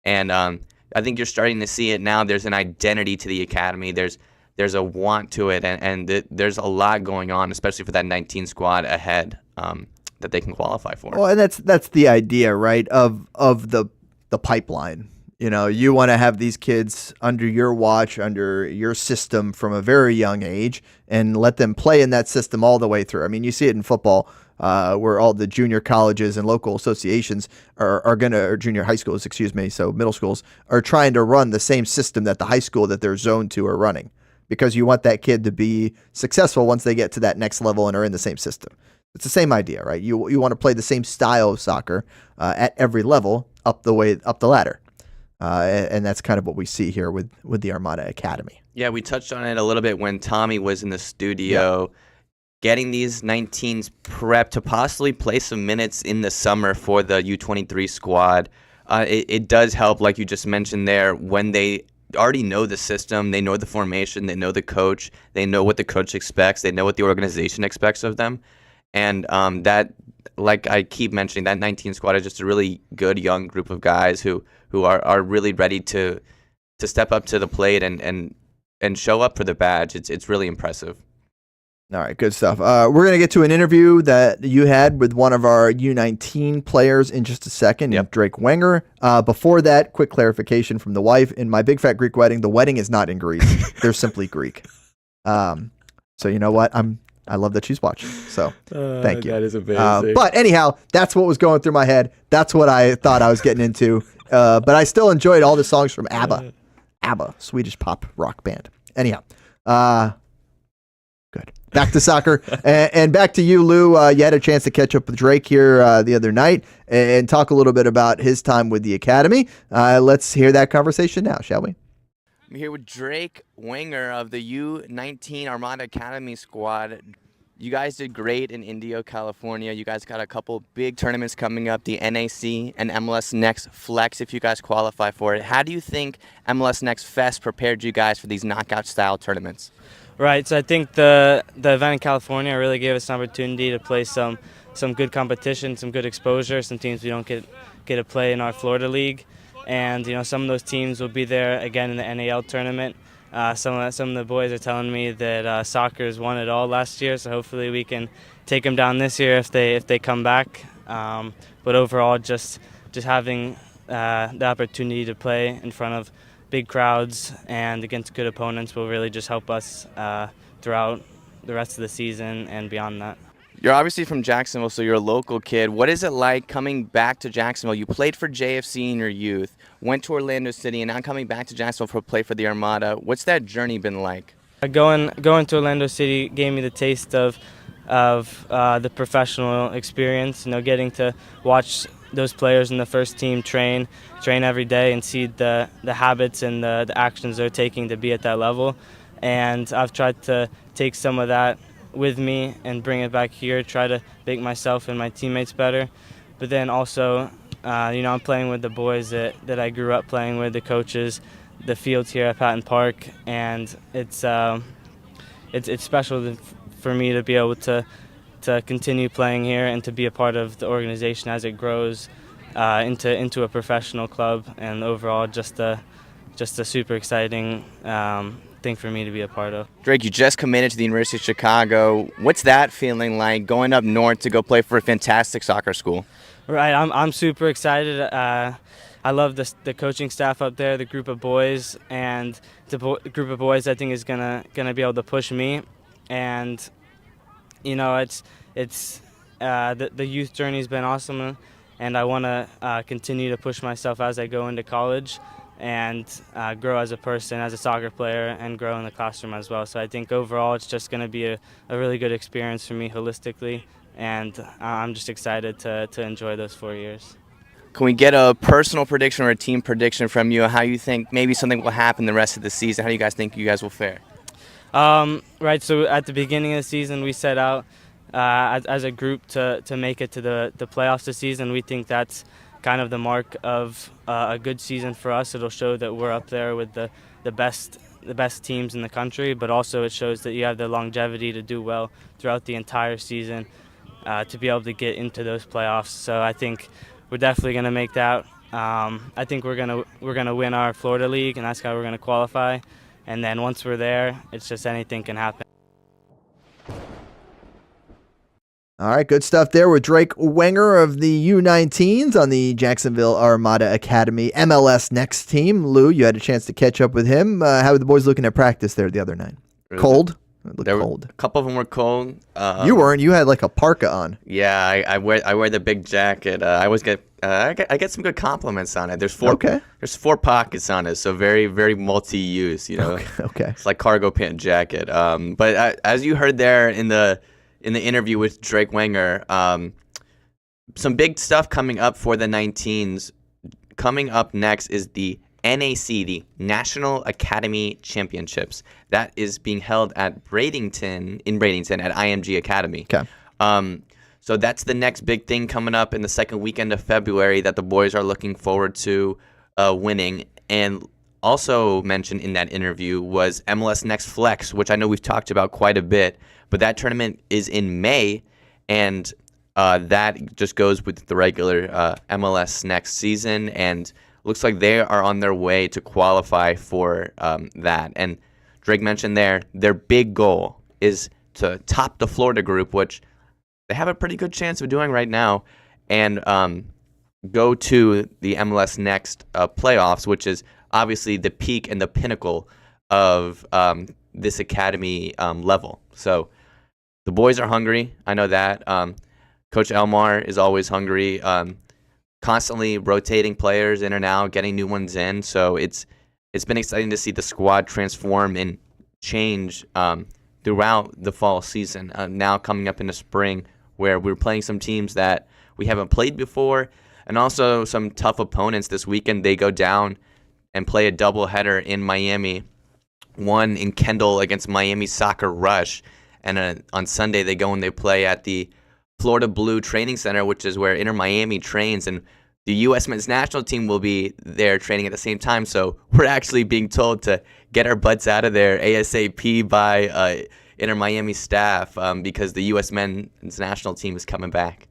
S4: And I think you're starting to see it now. There's an identity to the academy. There's a want to it, and there's a lot going on, especially for that 19 squad ahead that they can qualify for.
S2: Well, and that's the idea, right? Of the pipeline. You know, you want to have these kids under your watch, under your system from a very young age, and let them play in that system all the way through. I mean, you see it in football, where all the junior colleges and local associations are going to, or junior high schools, so middle schools, are trying to run the same system that the high school that they're zoned to are running, because you want that kid to be successful once they get to that next level and are in the same system. It's the same idea, right? You want to play the same style of soccer at every level up the ladder. And that's kind of what we see here with the Armada Academy.
S4: Yeah, we touched on it a little bit when Tommy was in the studio, getting these 19s prepped to possibly play some minutes in the summer for the U23 squad. It does help, like you just mentioned there, when they already know the system, they know the formation, they know the coach, they know what the coach expects, they know what the organization expects of them. And that, like I keep mentioning, that 19 squad is just a really good young group of guys who are really ready to step up to the plate and show up for the badge. It's really impressive.
S2: All right, good stuff. We're going to get to an interview that you had with one of our U19 players in just a second, Drake Wenger. Before that, quick clarification from the wife. In my big fat Greek wedding, the wedding is not in Greece. They're simply Greek. So you know what? I love that she's watching. So thank you.
S4: That is amazing.
S2: But anyhow, that's what was going through my head. That's what I thought I was getting into. But I still enjoyed all the songs from ABBA. ABBA, Swedish pop rock band. Anyhow, good. Back to soccer. and back to you, Lou. You had a chance to catch up with Drake here the other night and talk a little bit about his time with the Academy. Let's hear that conversation now, shall we?
S4: I'm here with Drake Wenger of the U19 Armada Academy squad. You guys did great in Indio, California. You guys got a couple big tournaments coming up, the NAC and MLS Next Flex, if you guys qualify for it. How do you think MLS Next Fest prepared you guys for these knockout-style tournaments?
S9: Right, so I think the event in California really gave us an opportunity to play some good competition, some good exposure, some teams we don't get to play in our Florida league. And some of those teams will be there again in the NAL tournament. Some of the boys are telling me that soccer's won it all last year, so hopefully we can take them down this year if they come back. But overall, just having the opportunity to play in front of big crowds and against good opponents will really just help us throughout the rest of the season and beyond that.
S4: You're obviously from Jacksonville, so you're a local kid. What is it like coming back to Jacksonville? You played for JFC in your youth, went to Orlando City, and now coming back to Jacksonville to play for the Armada. What's that journey been like?
S9: Going to Orlando City gave me the taste of the professional experience. Getting to watch those players in the first team train every day and see the habits and the actions they're taking to be at that level. And I've tried to take some of that with me and bring it back here, try to make myself and my teammates better. But then also, I'm playing with the boys that I grew up playing with, the coaches, the fields here at Patton Park, and it's special for me to be able to continue playing here and to be a part of the organization as it grows into a professional club, and overall just a super exciting thing for me to be a part of.
S4: Drake, you just committed to the University of Chicago. What's that feeling like, going up north to go play for a fantastic soccer school?
S9: Right, I'm super excited. I love the coaching staff up there, the group of boys, and the group of boys I think is gonna be able to push me. And it's the youth journey's been awesome, and I want to continue to push myself as I go into college and grow as a person, as a soccer player, and grow in the classroom as well. So I think overall it's just going to be a really good experience for me holistically, and I'm just excited to enjoy those 4 years.
S4: Can we get a personal prediction or a team prediction from you? How you think maybe something will happen the rest of the season? How do you guys think you guys will fare?
S9: Right, so at the beginning of the season, we set out as a group to make it to the playoffs this season. We think that's kind of the mark of a good season for us. It'll show that we're up there with the best teams in the country, but also it shows that you have the longevity to do well throughout the entire season to be able to get into those playoffs. So I think we're definitely going to make that. I think we're gonna win our Florida League, and that's how we're going to qualify. And then once we're there, it's just anything can happen.
S2: All right, good stuff there with Drake Wenger of the U19s on the Jacksonville Armada Academy MLS Next team. Lou, you had a chance to catch up with him. How were the boys looking at practice there the other night?
S4: Really?
S2: Cold? It looked cold.
S4: A couple of them were cold.
S2: You weren't. You had like a parka on.
S4: Yeah, I wear the big jacket. I always get I get some good compliments on it. There's four pockets on it, so very, very multi-use. You know,
S2: okay.
S4: It's like cargo pant jacket. But as you heard there in the interview with Drake Wenger, some big stuff coming up for the 19s. Coming up next is the NAC, the National Academy Championships. That is being held at Bradenton at IMG Academy.
S2: Okay.
S4: So that's the next big thing coming up in the second weekend of February that the boys are looking forward to winning. And also mentioned in that interview was MLS Next Flex, which I know we've talked about quite a bit. But that tournament is in May, and that just goes with the regular MLS Next season. And looks like they are on their way to qualify for that. And Drake mentioned their big goal is to top the Florida group, which they have a pretty good chance of doing right now, and go to the MLS Next playoffs, which is obviously the peak and the pinnacle of this academy level. So the boys are hungry. I know that. Coach Elmar is always hungry. Constantly rotating players in and out, getting new ones in. So it's been exciting to see the squad transform and change throughout the fall season. Now coming up in the spring, where we're playing some teams that we haven't played before, and also some tough opponents this weekend. They go down and play a doubleheader in Miami, one in Kendall against Miami Soccer Rush, and on Sunday they go and they play at the Florida Blue Training Center, which is where Inter Miami trains, and the U.S. men's national team will be there training at the same time. So we're actually being told to get our butts out of there ASAP by Inter Miami staff because the U.S. men's national team is coming back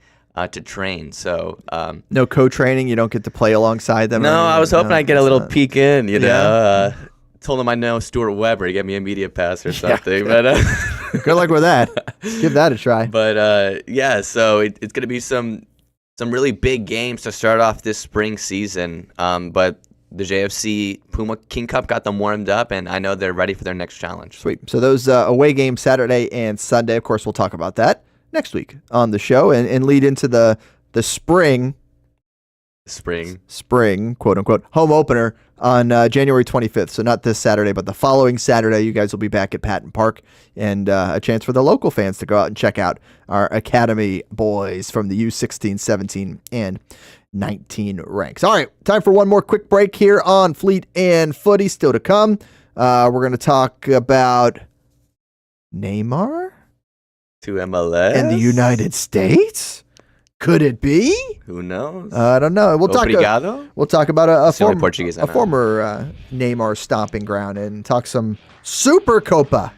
S4: to train. So
S2: no co-training. You don't get to play alongside them.
S4: No, I was hoping I'd get a little peek in. You know, told him I know Stuart Weber to get me a media pass or something. But
S2: good luck with that. Give that a try.
S4: But so it's going to be some really big games to start off this spring season. But the JFC Puma King Cup got them warmed up, and I know they're ready for their next challenge.
S2: Sweet. So those away games Saturday and Sunday, of course, we'll talk about that next week on the show and lead into the spring, quote unquote, home opener on January 25th. So not this Saturday, but the following Saturday, you guys will be back at Patton Park, and a chance for the local fans to go out and check out our Academy boys from the U16, 17, and 19 ranks. All right, time for one more quick break here on Fleet and Footy. Still to come, we're going to talk about Neymar
S4: to MLS
S2: and the United States. Could it be?
S4: Who knows?
S2: I don't know. We'll talk about a former Neymar stomping ground and talk some Super Copa.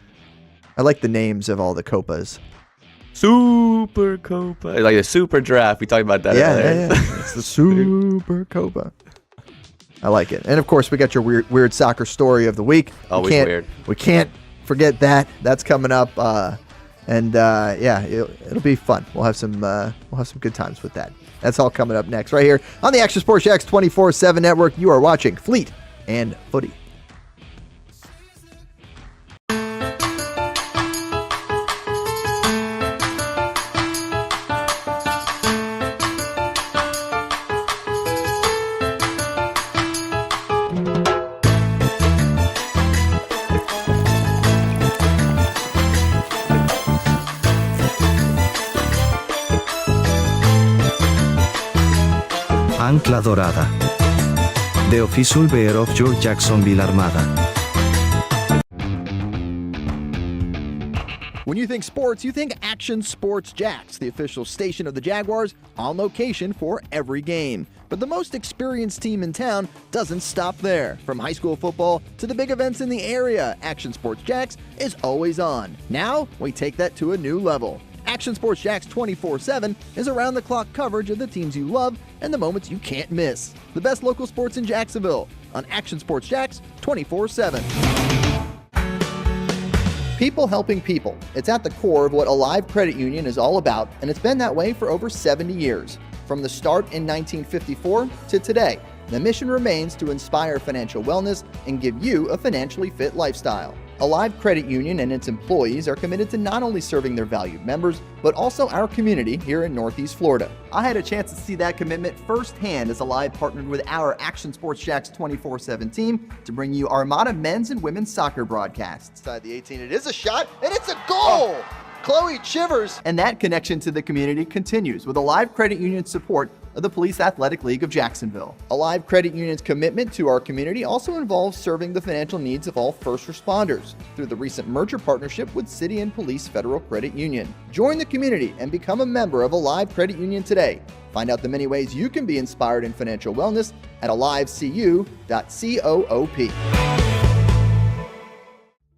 S2: I like the names of all the Copas.
S4: Super Copa. Like the Super Draft. We talked about that earlier.
S2: Yeah. It's the Super Copa. I like it. And, of course, we got your weird soccer story of the week.
S4: Always weird.
S2: We can't forget that. That's coming up. It'll be fun. We'll have some good times with that. That's all coming up next right here on the Action Sports Jax 24/7 Network. You are watching Fleet and Footy.
S10: Ancla Dorada. The official bear of your Jacksonville Armada.
S2: When you think sports, you think Action Sports Jax, the official station of the Jaguars, on location for every game. But the most experienced team in town doesn't stop there. From high school football to the big events in the area, Action Sports Jax is always on. Now, we take that to a new level. Action Sports Jax 24/7 is around-the-clock coverage of the teams you love and the moments you can't miss. The best local sports in Jacksonville on Action Sports Jax 24/7. People helping people. It's at the core of what Alive Credit Union is all about, and it's been that way for over 70 years. From the start in 1954 to today, the mission remains to inspire financial wellness and give you a financially fit lifestyle. Alive Credit Union and its employees are committed to not only serving their valued members, but also our community here in Northeast Florida. I had a chance to see that commitment firsthand as Alive partnered with our Action Sports Jax 24/7 team to bring you Armada men's and women's soccer broadcasts. Inside the 18, it is a shot, and it's a goal! Chloe Chivers! And that connection to the community continues with Alive Credit Union's support of the Police Athletic League of Jacksonville. Alive Credit Union's commitment to our community also involves serving the financial needs of all first responders through the recent merger partnership with City and Police Federal Credit Union. Join the community and become a member of Alive Credit Union today. Find out the many ways you can be inspired in financial wellness at alivecu.coop.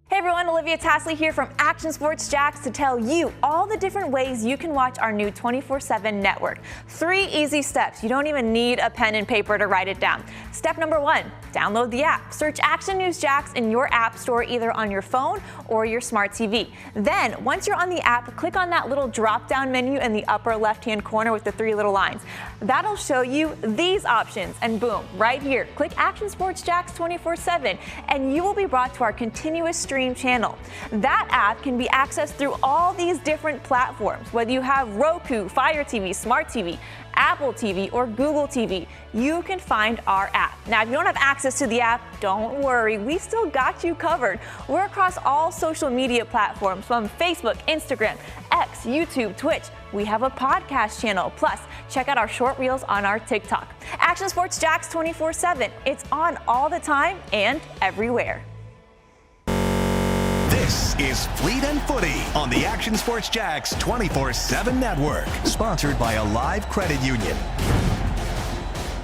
S11: Hey everyone, Olivia Tasley here from Action Sports Jax to tell you all the different ways you can watch our new 24/7 network. 3 easy steps. You don't even need a pen and paper to write it down. Step number 1, download the app. Search Action News Jax in your app store either on your phone or your smart TV. Then, once you're on the app, click on that little drop-down menu in the upper left-hand corner with the 3 little lines. That'll show you these options, and boom, right here, click Action Sports Jax 24/7, and you will be brought to our continuous stream channel. That app can be accessed through all these different platforms, whether you have Roku, Fire TV, Smart TV, Apple TV, or Google TV. You can find our app. Now, if you don't have access to the app, don't worry, we still got you covered. We're across all social media platforms from Facebook, Instagram, X, YouTube, Twitch. We have a podcast channel. Plus, check out our short reels on our TikTok. Action Sports Jax 24/7. It's on all the time and everywhere.
S1: This is Fleet and Footy on the Action Sports Jax 24/7 network, sponsored by Alive Credit Union.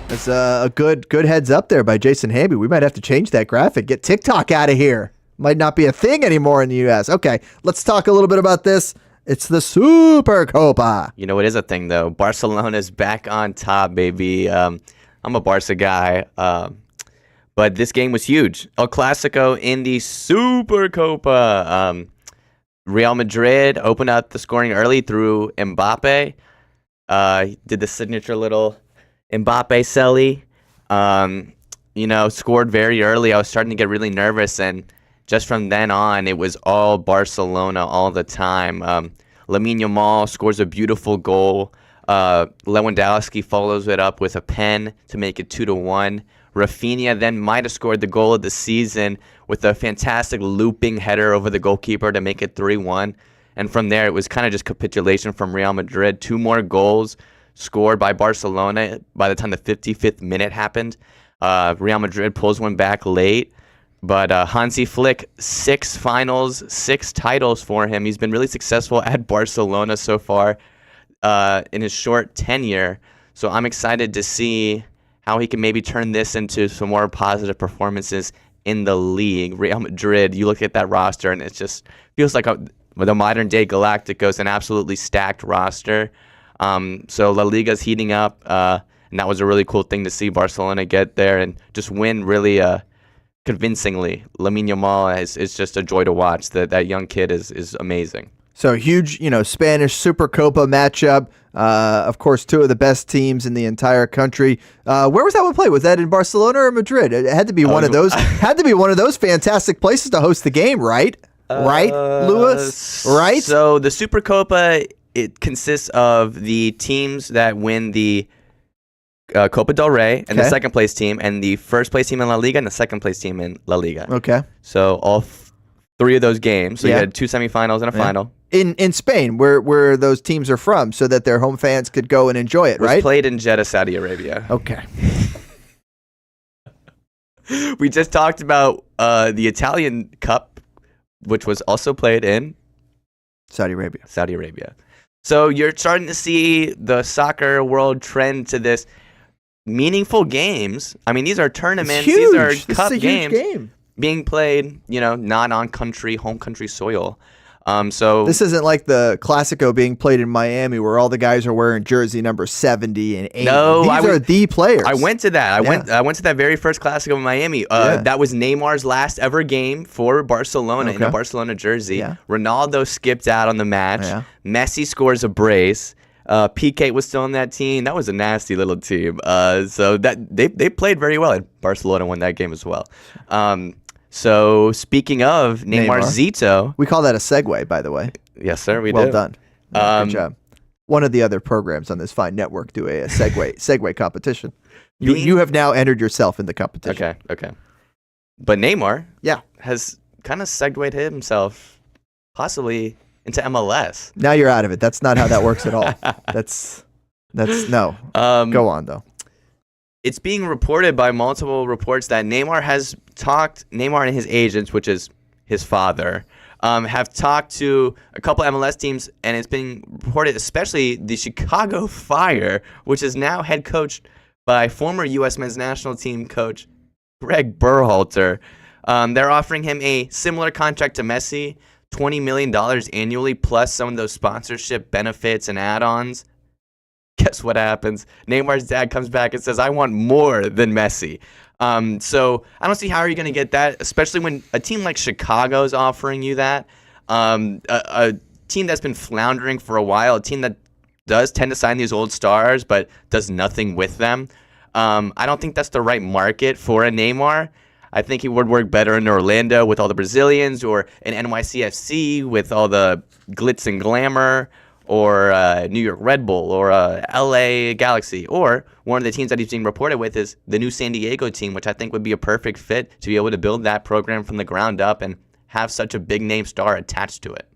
S2: That's a good heads up there by Jason Hamby. We might have to change that graphic. Get TikTok out of here. Might not be a thing anymore in the U.S. Okay, let's talk a little bit about this. It's the Super Copa.
S4: You know, it is a thing, though. Barcelona's back on top, baby. I'm a Barca guy. But this game was huge. El Clasico in the Super Copa. Real Madrid opened up the scoring early through Mbappe. Did the signature little Mbappe celly. Scored very early. I was starting to get really nervous, and just from then on, it was all Barcelona all the time. Lamine Yamal scores a beautiful goal. Lewandowski follows it up with a pen to make it 2-1. Rafinha then might have scored the goal of the season with a fantastic looping header over the goalkeeper to make it 3-1. And from there, it was kind of just capitulation from Real Madrid. 2 more goals scored by Barcelona by the time the 55th minute happened. Real Madrid pulls one back late. But Hansi Flick, 6 finals, 6 titles for him. He's been really successful at Barcelona so far in his short tenure. So I'm excited to see how he can maybe turn this into some more positive performances in the league. Real Madrid, you look at that roster, and it just feels like the modern-day Galacticos, an absolutely stacked roster. So La Liga's heating up, and that was a really cool thing to see Barcelona get there and just win really convincingly. Lamine Yamal is just a joy to watch. That young kid is amazing.
S2: So huge, Spanish Super Copa matchup. Of course, 2 of the best teams in the entire country. Where was that one played? Was that in Barcelona or Madrid? It had to be one of those. Had to be one of those fantastic places to host the game, right? Right, Lewis? Right.
S4: So the Super Copa, it consists of the teams that win the Copa del Rey and the second place team, and the first place team in La Liga and the second place team in La Liga.
S2: Okay.
S4: So all 3 of those games. So you had 2 semifinals and a final.
S2: in Spain, where those teams are from, so that their home fans could go and enjoy it,
S4: was
S2: right?
S4: played in Jeddah, Saudi Arabia.
S2: Okay.
S4: We just talked about the Italian Cup, which was also played in
S2: Saudi Arabia.
S4: So you're starting to see the soccer world trend to this meaningful games. I mean, these are tournaments. These are cup games being played, not on home country soil. So
S2: this isn't like the Classico being played in Miami where all the guys are wearing jersey number 70 and 80.
S4: No,
S2: these are the players.
S4: I went to that. I went to that very first Classico in Miami. That was Neymar's last ever game for Barcelona in a Barcelona jersey. Yeah. Ronaldo skipped out on the match. Yeah. Messi scores a brace. Piqué was still on that team. That was a nasty little team. So that they played very well, and Barcelona won that game as well. So speaking of Neymar Zito,
S2: we call that a segue, by the way.
S4: Yes, sir. We do.
S2: Well done. Good job. One of the other programs on this fine network do a segue competition. You have now entered yourself in the competition.
S4: Okay. But Neymar, has kind of segued himself, possibly into MLS.
S2: Now you're out of it. That's not how that works at all. That's no. Go on though.
S4: It's being reported by multiple reports that Neymar and his agents, which is his father, have talked to a couple MLS teams, and it's been reported, especially the Chicago Fire, which is now head coached by former U.S. men's national team coach Greg Berhalter. They're offering him a similar contract to Messi, $20 million annually, plus some of those sponsorship benefits and add-ons. Guess what happens? Neymar's dad comes back and says, I want more than Messi. So I don't see how you're going to get that, especially when a team like Chicago is offering you that. A team that's been floundering for a while, a team that does tend to sign these old stars but does nothing with them. I don't think that's the right market for a Neymar. I think he would work better in Orlando with all the Brazilians, or in NYCFC with all the glitz and glamour, or New York Red Bull, or LA Galaxy, or one of the teams that he's being reported with is the new San Diego team, which I think would be a perfect fit to be able to build that program from the ground up and have such a big name star attached to it.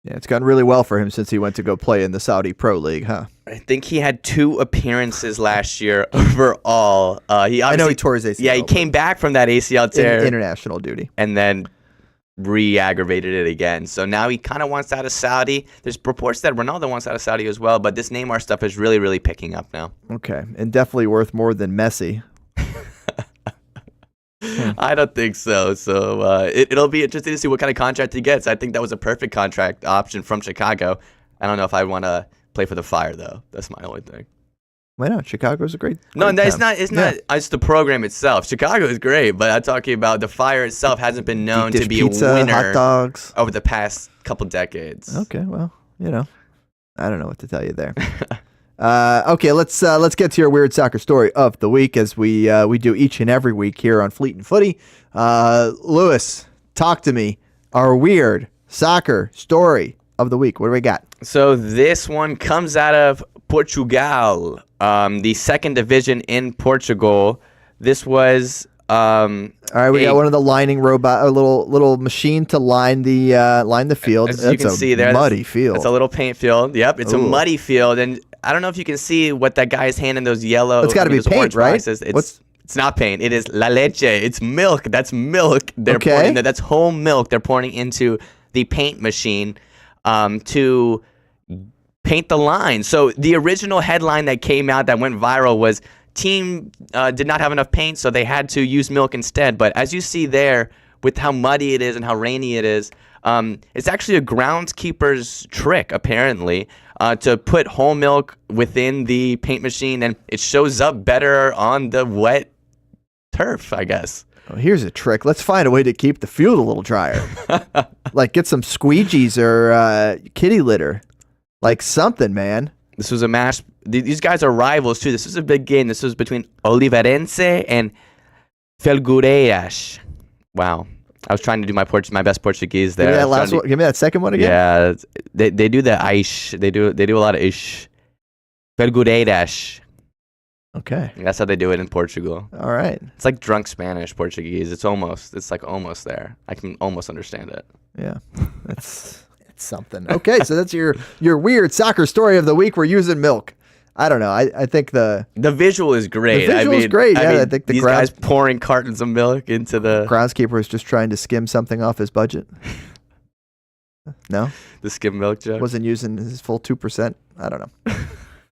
S2: Yeah, it's gone really well for him since he went to go play in the Saudi Pro League, huh?
S4: I think he had 2 appearances last year overall. I
S2: know he tore his ACL.
S4: Yeah, he came back from that ACL tear.
S2: International duty.
S4: And then re-aggravated it again. So now he kind of wants out of Saudi. There's reports that Ronaldo wants out of Saudi as well, but this Neymar stuff is really, really picking up now.
S2: Okay, and definitely worth more than Messi.
S4: I don't think so. So it'll be interesting to see what kind of contract he gets. I think that was a perfect contract option from Chicago. I don't know if I want to play for the Fire, though. That's my only thing.
S2: Why not? Chicago's a great
S4: No, it's not. It's the program itself. Chicago is great, but I'm talking about the Fire itself hasn't been known to be
S2: pizza,
S4: a winner
S2: hot dogs
S4: over the past couple decades.
S2: Okay, well, I don't know what to tell you there. Okay, let's get to your weird soccer story of the week, as we do each and every week here on Fleet and Footy. Lewis, talk to me. Our weird soccer story of the week. What do we got?
S4: So this one comes out of Portugal, the second division in Portugal. This was
S2: all right. We got one of the lining robot, a little machine to line the field.
S4: As you can see there,
S2: muddy field.
S4: It's a little paint field. Yep, it's a muddy field, and I don't know if you can see what that guy is handing those yellow.
S2: It's got to be paint, right?
S4: It's not paint. It is la leche. It's milk. That's milk. They're pouring. That's whole milk. They're pouring into the paint machine to paint the line. So the original headline that came out that went viral was team did not have enough paint, so they had to use milk instead. But as you see there, with how muddy it is and how rainy it is, it's actually a groundskeeper's trick, apparently, to put whole milk within the paint machine, and it shows up better on the wet turf, I guess.
S2: Oh, here's a trick. Let's find a way to keep the field a little drier. Like get some squeegees or kitty litter. Like something, man.
S4: This was a match. These guys are rivals, too. This was a big game. This was between Oliveirense and Felgueiras. Wow. I was trying to do my best Portuguese there.
S2: Give me that second one again.
S4: Yeah, they do the aish. They do a lot of ish. Felgueiras.
S2: Okay.
S4: That's how they do it in Portugal.
S2: All right.
S4: It's like drunk Spanish, Portuguese. It's like almost there. I can almost understand it.
S2: Yeah. It's something. Okay, so that's your weird soccer story of the week. We're using milk. I don't know. I think the
S4: visual is great.
S2: The visual is great. Yeah, I think
S4: these guys pouring cartons of milk into the
S2: groundskeeper is just trying to skim something off his budget. No,
S4: the skim milk joke.
S2: Wasn't using his full 2%. I don't know.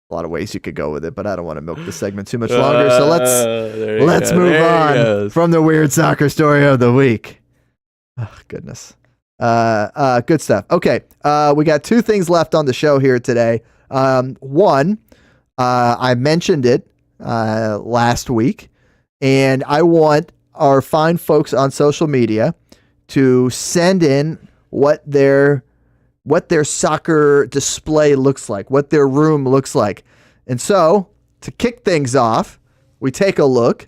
S2: A lot of ways you could go with it, but I don't want to milk the segment too much longer. So let's move on from the weird soccer story of the week. Oh, goodness. Good stuff. Okay, we got 2 things left on the show here today. One, I mentioned it last week, and I want our fine folks on social media to send in what their soccer display looks like, what their room looks like. And so, to kick things off, we take a look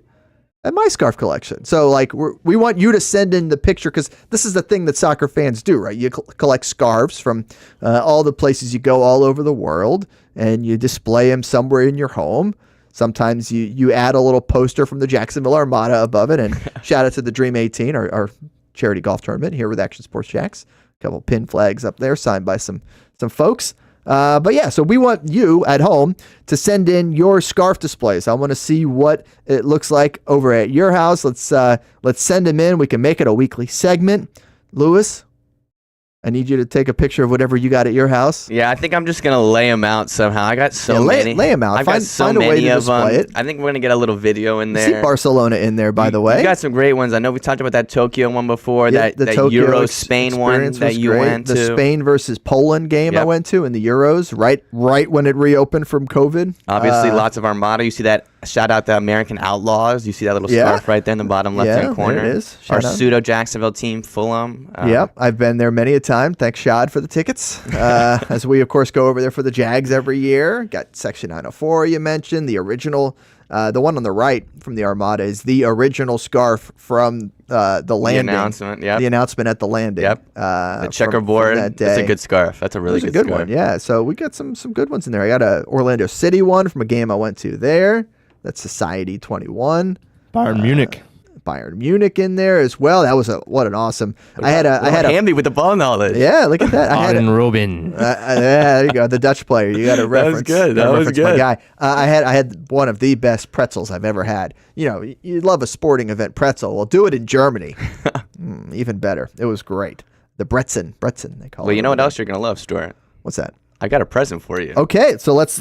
S2: at my scarf collection. So, like, we want you to send in the picture, because this is the thing that soccer fans do, right? You collect scarves from all the places you go all over the world, and you display them somewhere in your home. Sometimes you add a little poster from the Jacksonville Armada above it, and shout out to the Dream 18, our charity golf tournament here with Action Sports Jax. A couple pin flags up there signed by some folks. But yeah, so we want you at home to send in your scarf displays. I want to see what it looks like over at your house. Let's send them in. We can make it a weekly segment. Lewis, I need you to take a picture of whatever you got at your house.
S4: Yeah, I think I'm just gonna lay them out somehow. I got so many.
S2: Lay them out.
S4: I've got so many of them. I think we're gonna get a little video in there.
S2: See Barcelona in there, by the way.
S4: You got some great ones. I know we talked about that Tokyo one before.
S2: Yeah,
S4: that
S2: Tokyo
S4: Euro Spain one that you went to.
S2: The Spain versus Poland game I went to in the Euros, right when it reopened from COVID.
S4: Obviously, lots of Armada. You see that? Shout out the American Outlaws. You see that little scarf right there in the bottom left-hand corner.
S2: There it is.
S4: Our pseudo Jacksonville team, Fulham.
S2: Yep, I've been there many a time. Thanks, Shad, for the tickets. As we, of course, go over there for the Jags every year. Got Section 904 you mentioned. The original, the one on the right from the Armada is the original scarf from the landing.
S4: The announcement,
S2: The announcement at the landing.
S4: Yep. The checkerboard. That's a good scarf. That's a really good scarf.
S2: One. Yeah, so we got some good ones in there. I got a Orlando City one from a game I went to there. That's Society 21.
S12: Bayern Munich.
S2: Bayern Munich in there as well. That was what an awesome. I had a
S4: handy with the ball knowledge.
S2: Yeah, look at that.
S12: Arjen Robben.
S2: Yeah, there you go. The Dutch player. You got a reference.
S4: That was good.
S2: My guy. I had one of the best pretzels I've ever had. You know, you love a sporting event pretzel. Well, do it in Germany. Even better. It was great. The Bretzen they call it.
S4: Well, you know what else you're gonna love, Stuart?
S2: What's that?
S4: I got a present for you.
S2: Okay, so let's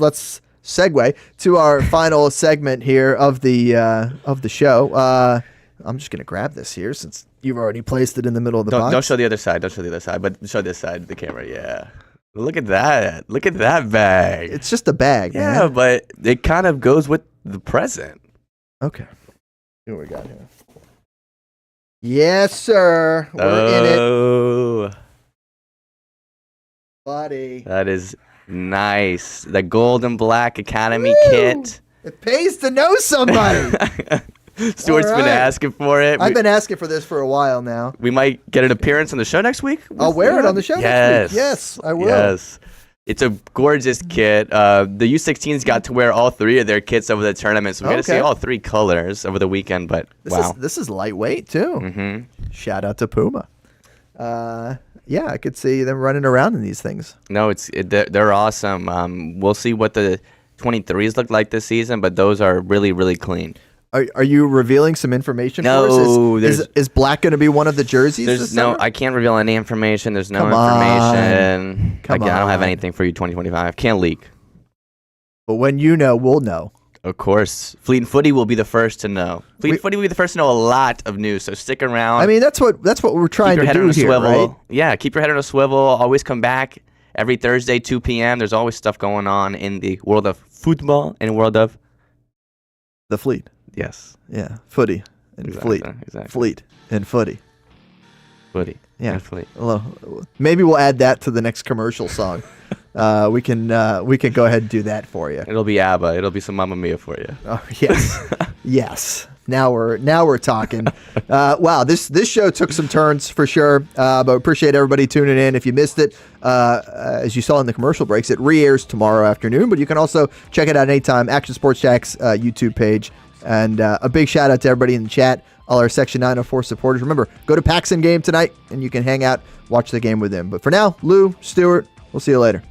S2: segue to our final segment here of the show. I'm just gonna grab this here since you've already placed it in the middle of the box.
S4: Don't show the other side. Don't show the other side. But show this side of the camera. Yeah. Look at that. Look at that bag.
S2: It's just a bag.
S4: Yeah,
S2: man.
S4: but it kind of goes with the present.
S2: Okay. See what we got here. Yes, sir. We're in it. Buddy.
S4: That is nice. The Gold and Black Academy kit.
S2: It pays to know somebody.
S4: Stuart's been asking for it.
S2: I've been asking for this for a while now.
S4: We might get an appearance on the show next week.
S2: I'll wear it on the show next week. Yes, I will.
S4: Yes. It's a gorgeous kit. The U16s got to wear all 3 of their kits over the tournament, so we got to see all 3 colors over the weekend. But
S2: this is lightweight too.
S4: Mm-hmm.
S2: Shout out to Puma. Yeah, I could see them running around in these things.
S4: No, they're awesome. We'll see what the 23s look like this season, but those are really, really clean.
S2: Are you revealing some information for us? Is black going to be one of the jerseys?
S4: I can't reveal any information. There's no information. I don't have anything for you 2025. Can't leak.
S2: But when you know, we'll know.
S4: Of course. Fleet Footy will be the first to know. Fleet Footy will be the first to know a lot of news, so stick around.
S2: I mean, that's what we're trying to do here, right?
S4: Yeah, keep your head on a swivel. Always come back every Thursday, 2 p.m. There's always stuff going on in the world of football and world of
S2: the Fleet.
S4: Yes.
S2: Yeah. Footy and Fleet.
S4: Exactly.
S2: Fleet and Footy.
S4: Footy.
S2: Yeah.
S4: And Fleet.
S2: Maybe we'll add that to the next commercial song. We can go ahead and do that for you.
S4: It'll be ABBA. It'll be some Mamma Mia for you.
S2: Oh yes. Yes. Now we're talking. Wow, this show took some turns for sure. But appreciate everybody tuning in. If you missed it, as you saw in the commercial breaks, it re-airs tomorrow afternoon. But you can also check it out anytime. Action Sports Jax YouTube page. And a big shout out to everybody in the chat, all our Section 904 supporters. Remember, go to Paxson game tonight, and you can hang out, watch the game with them. But for now, Lou, Stuart, we'll see you later.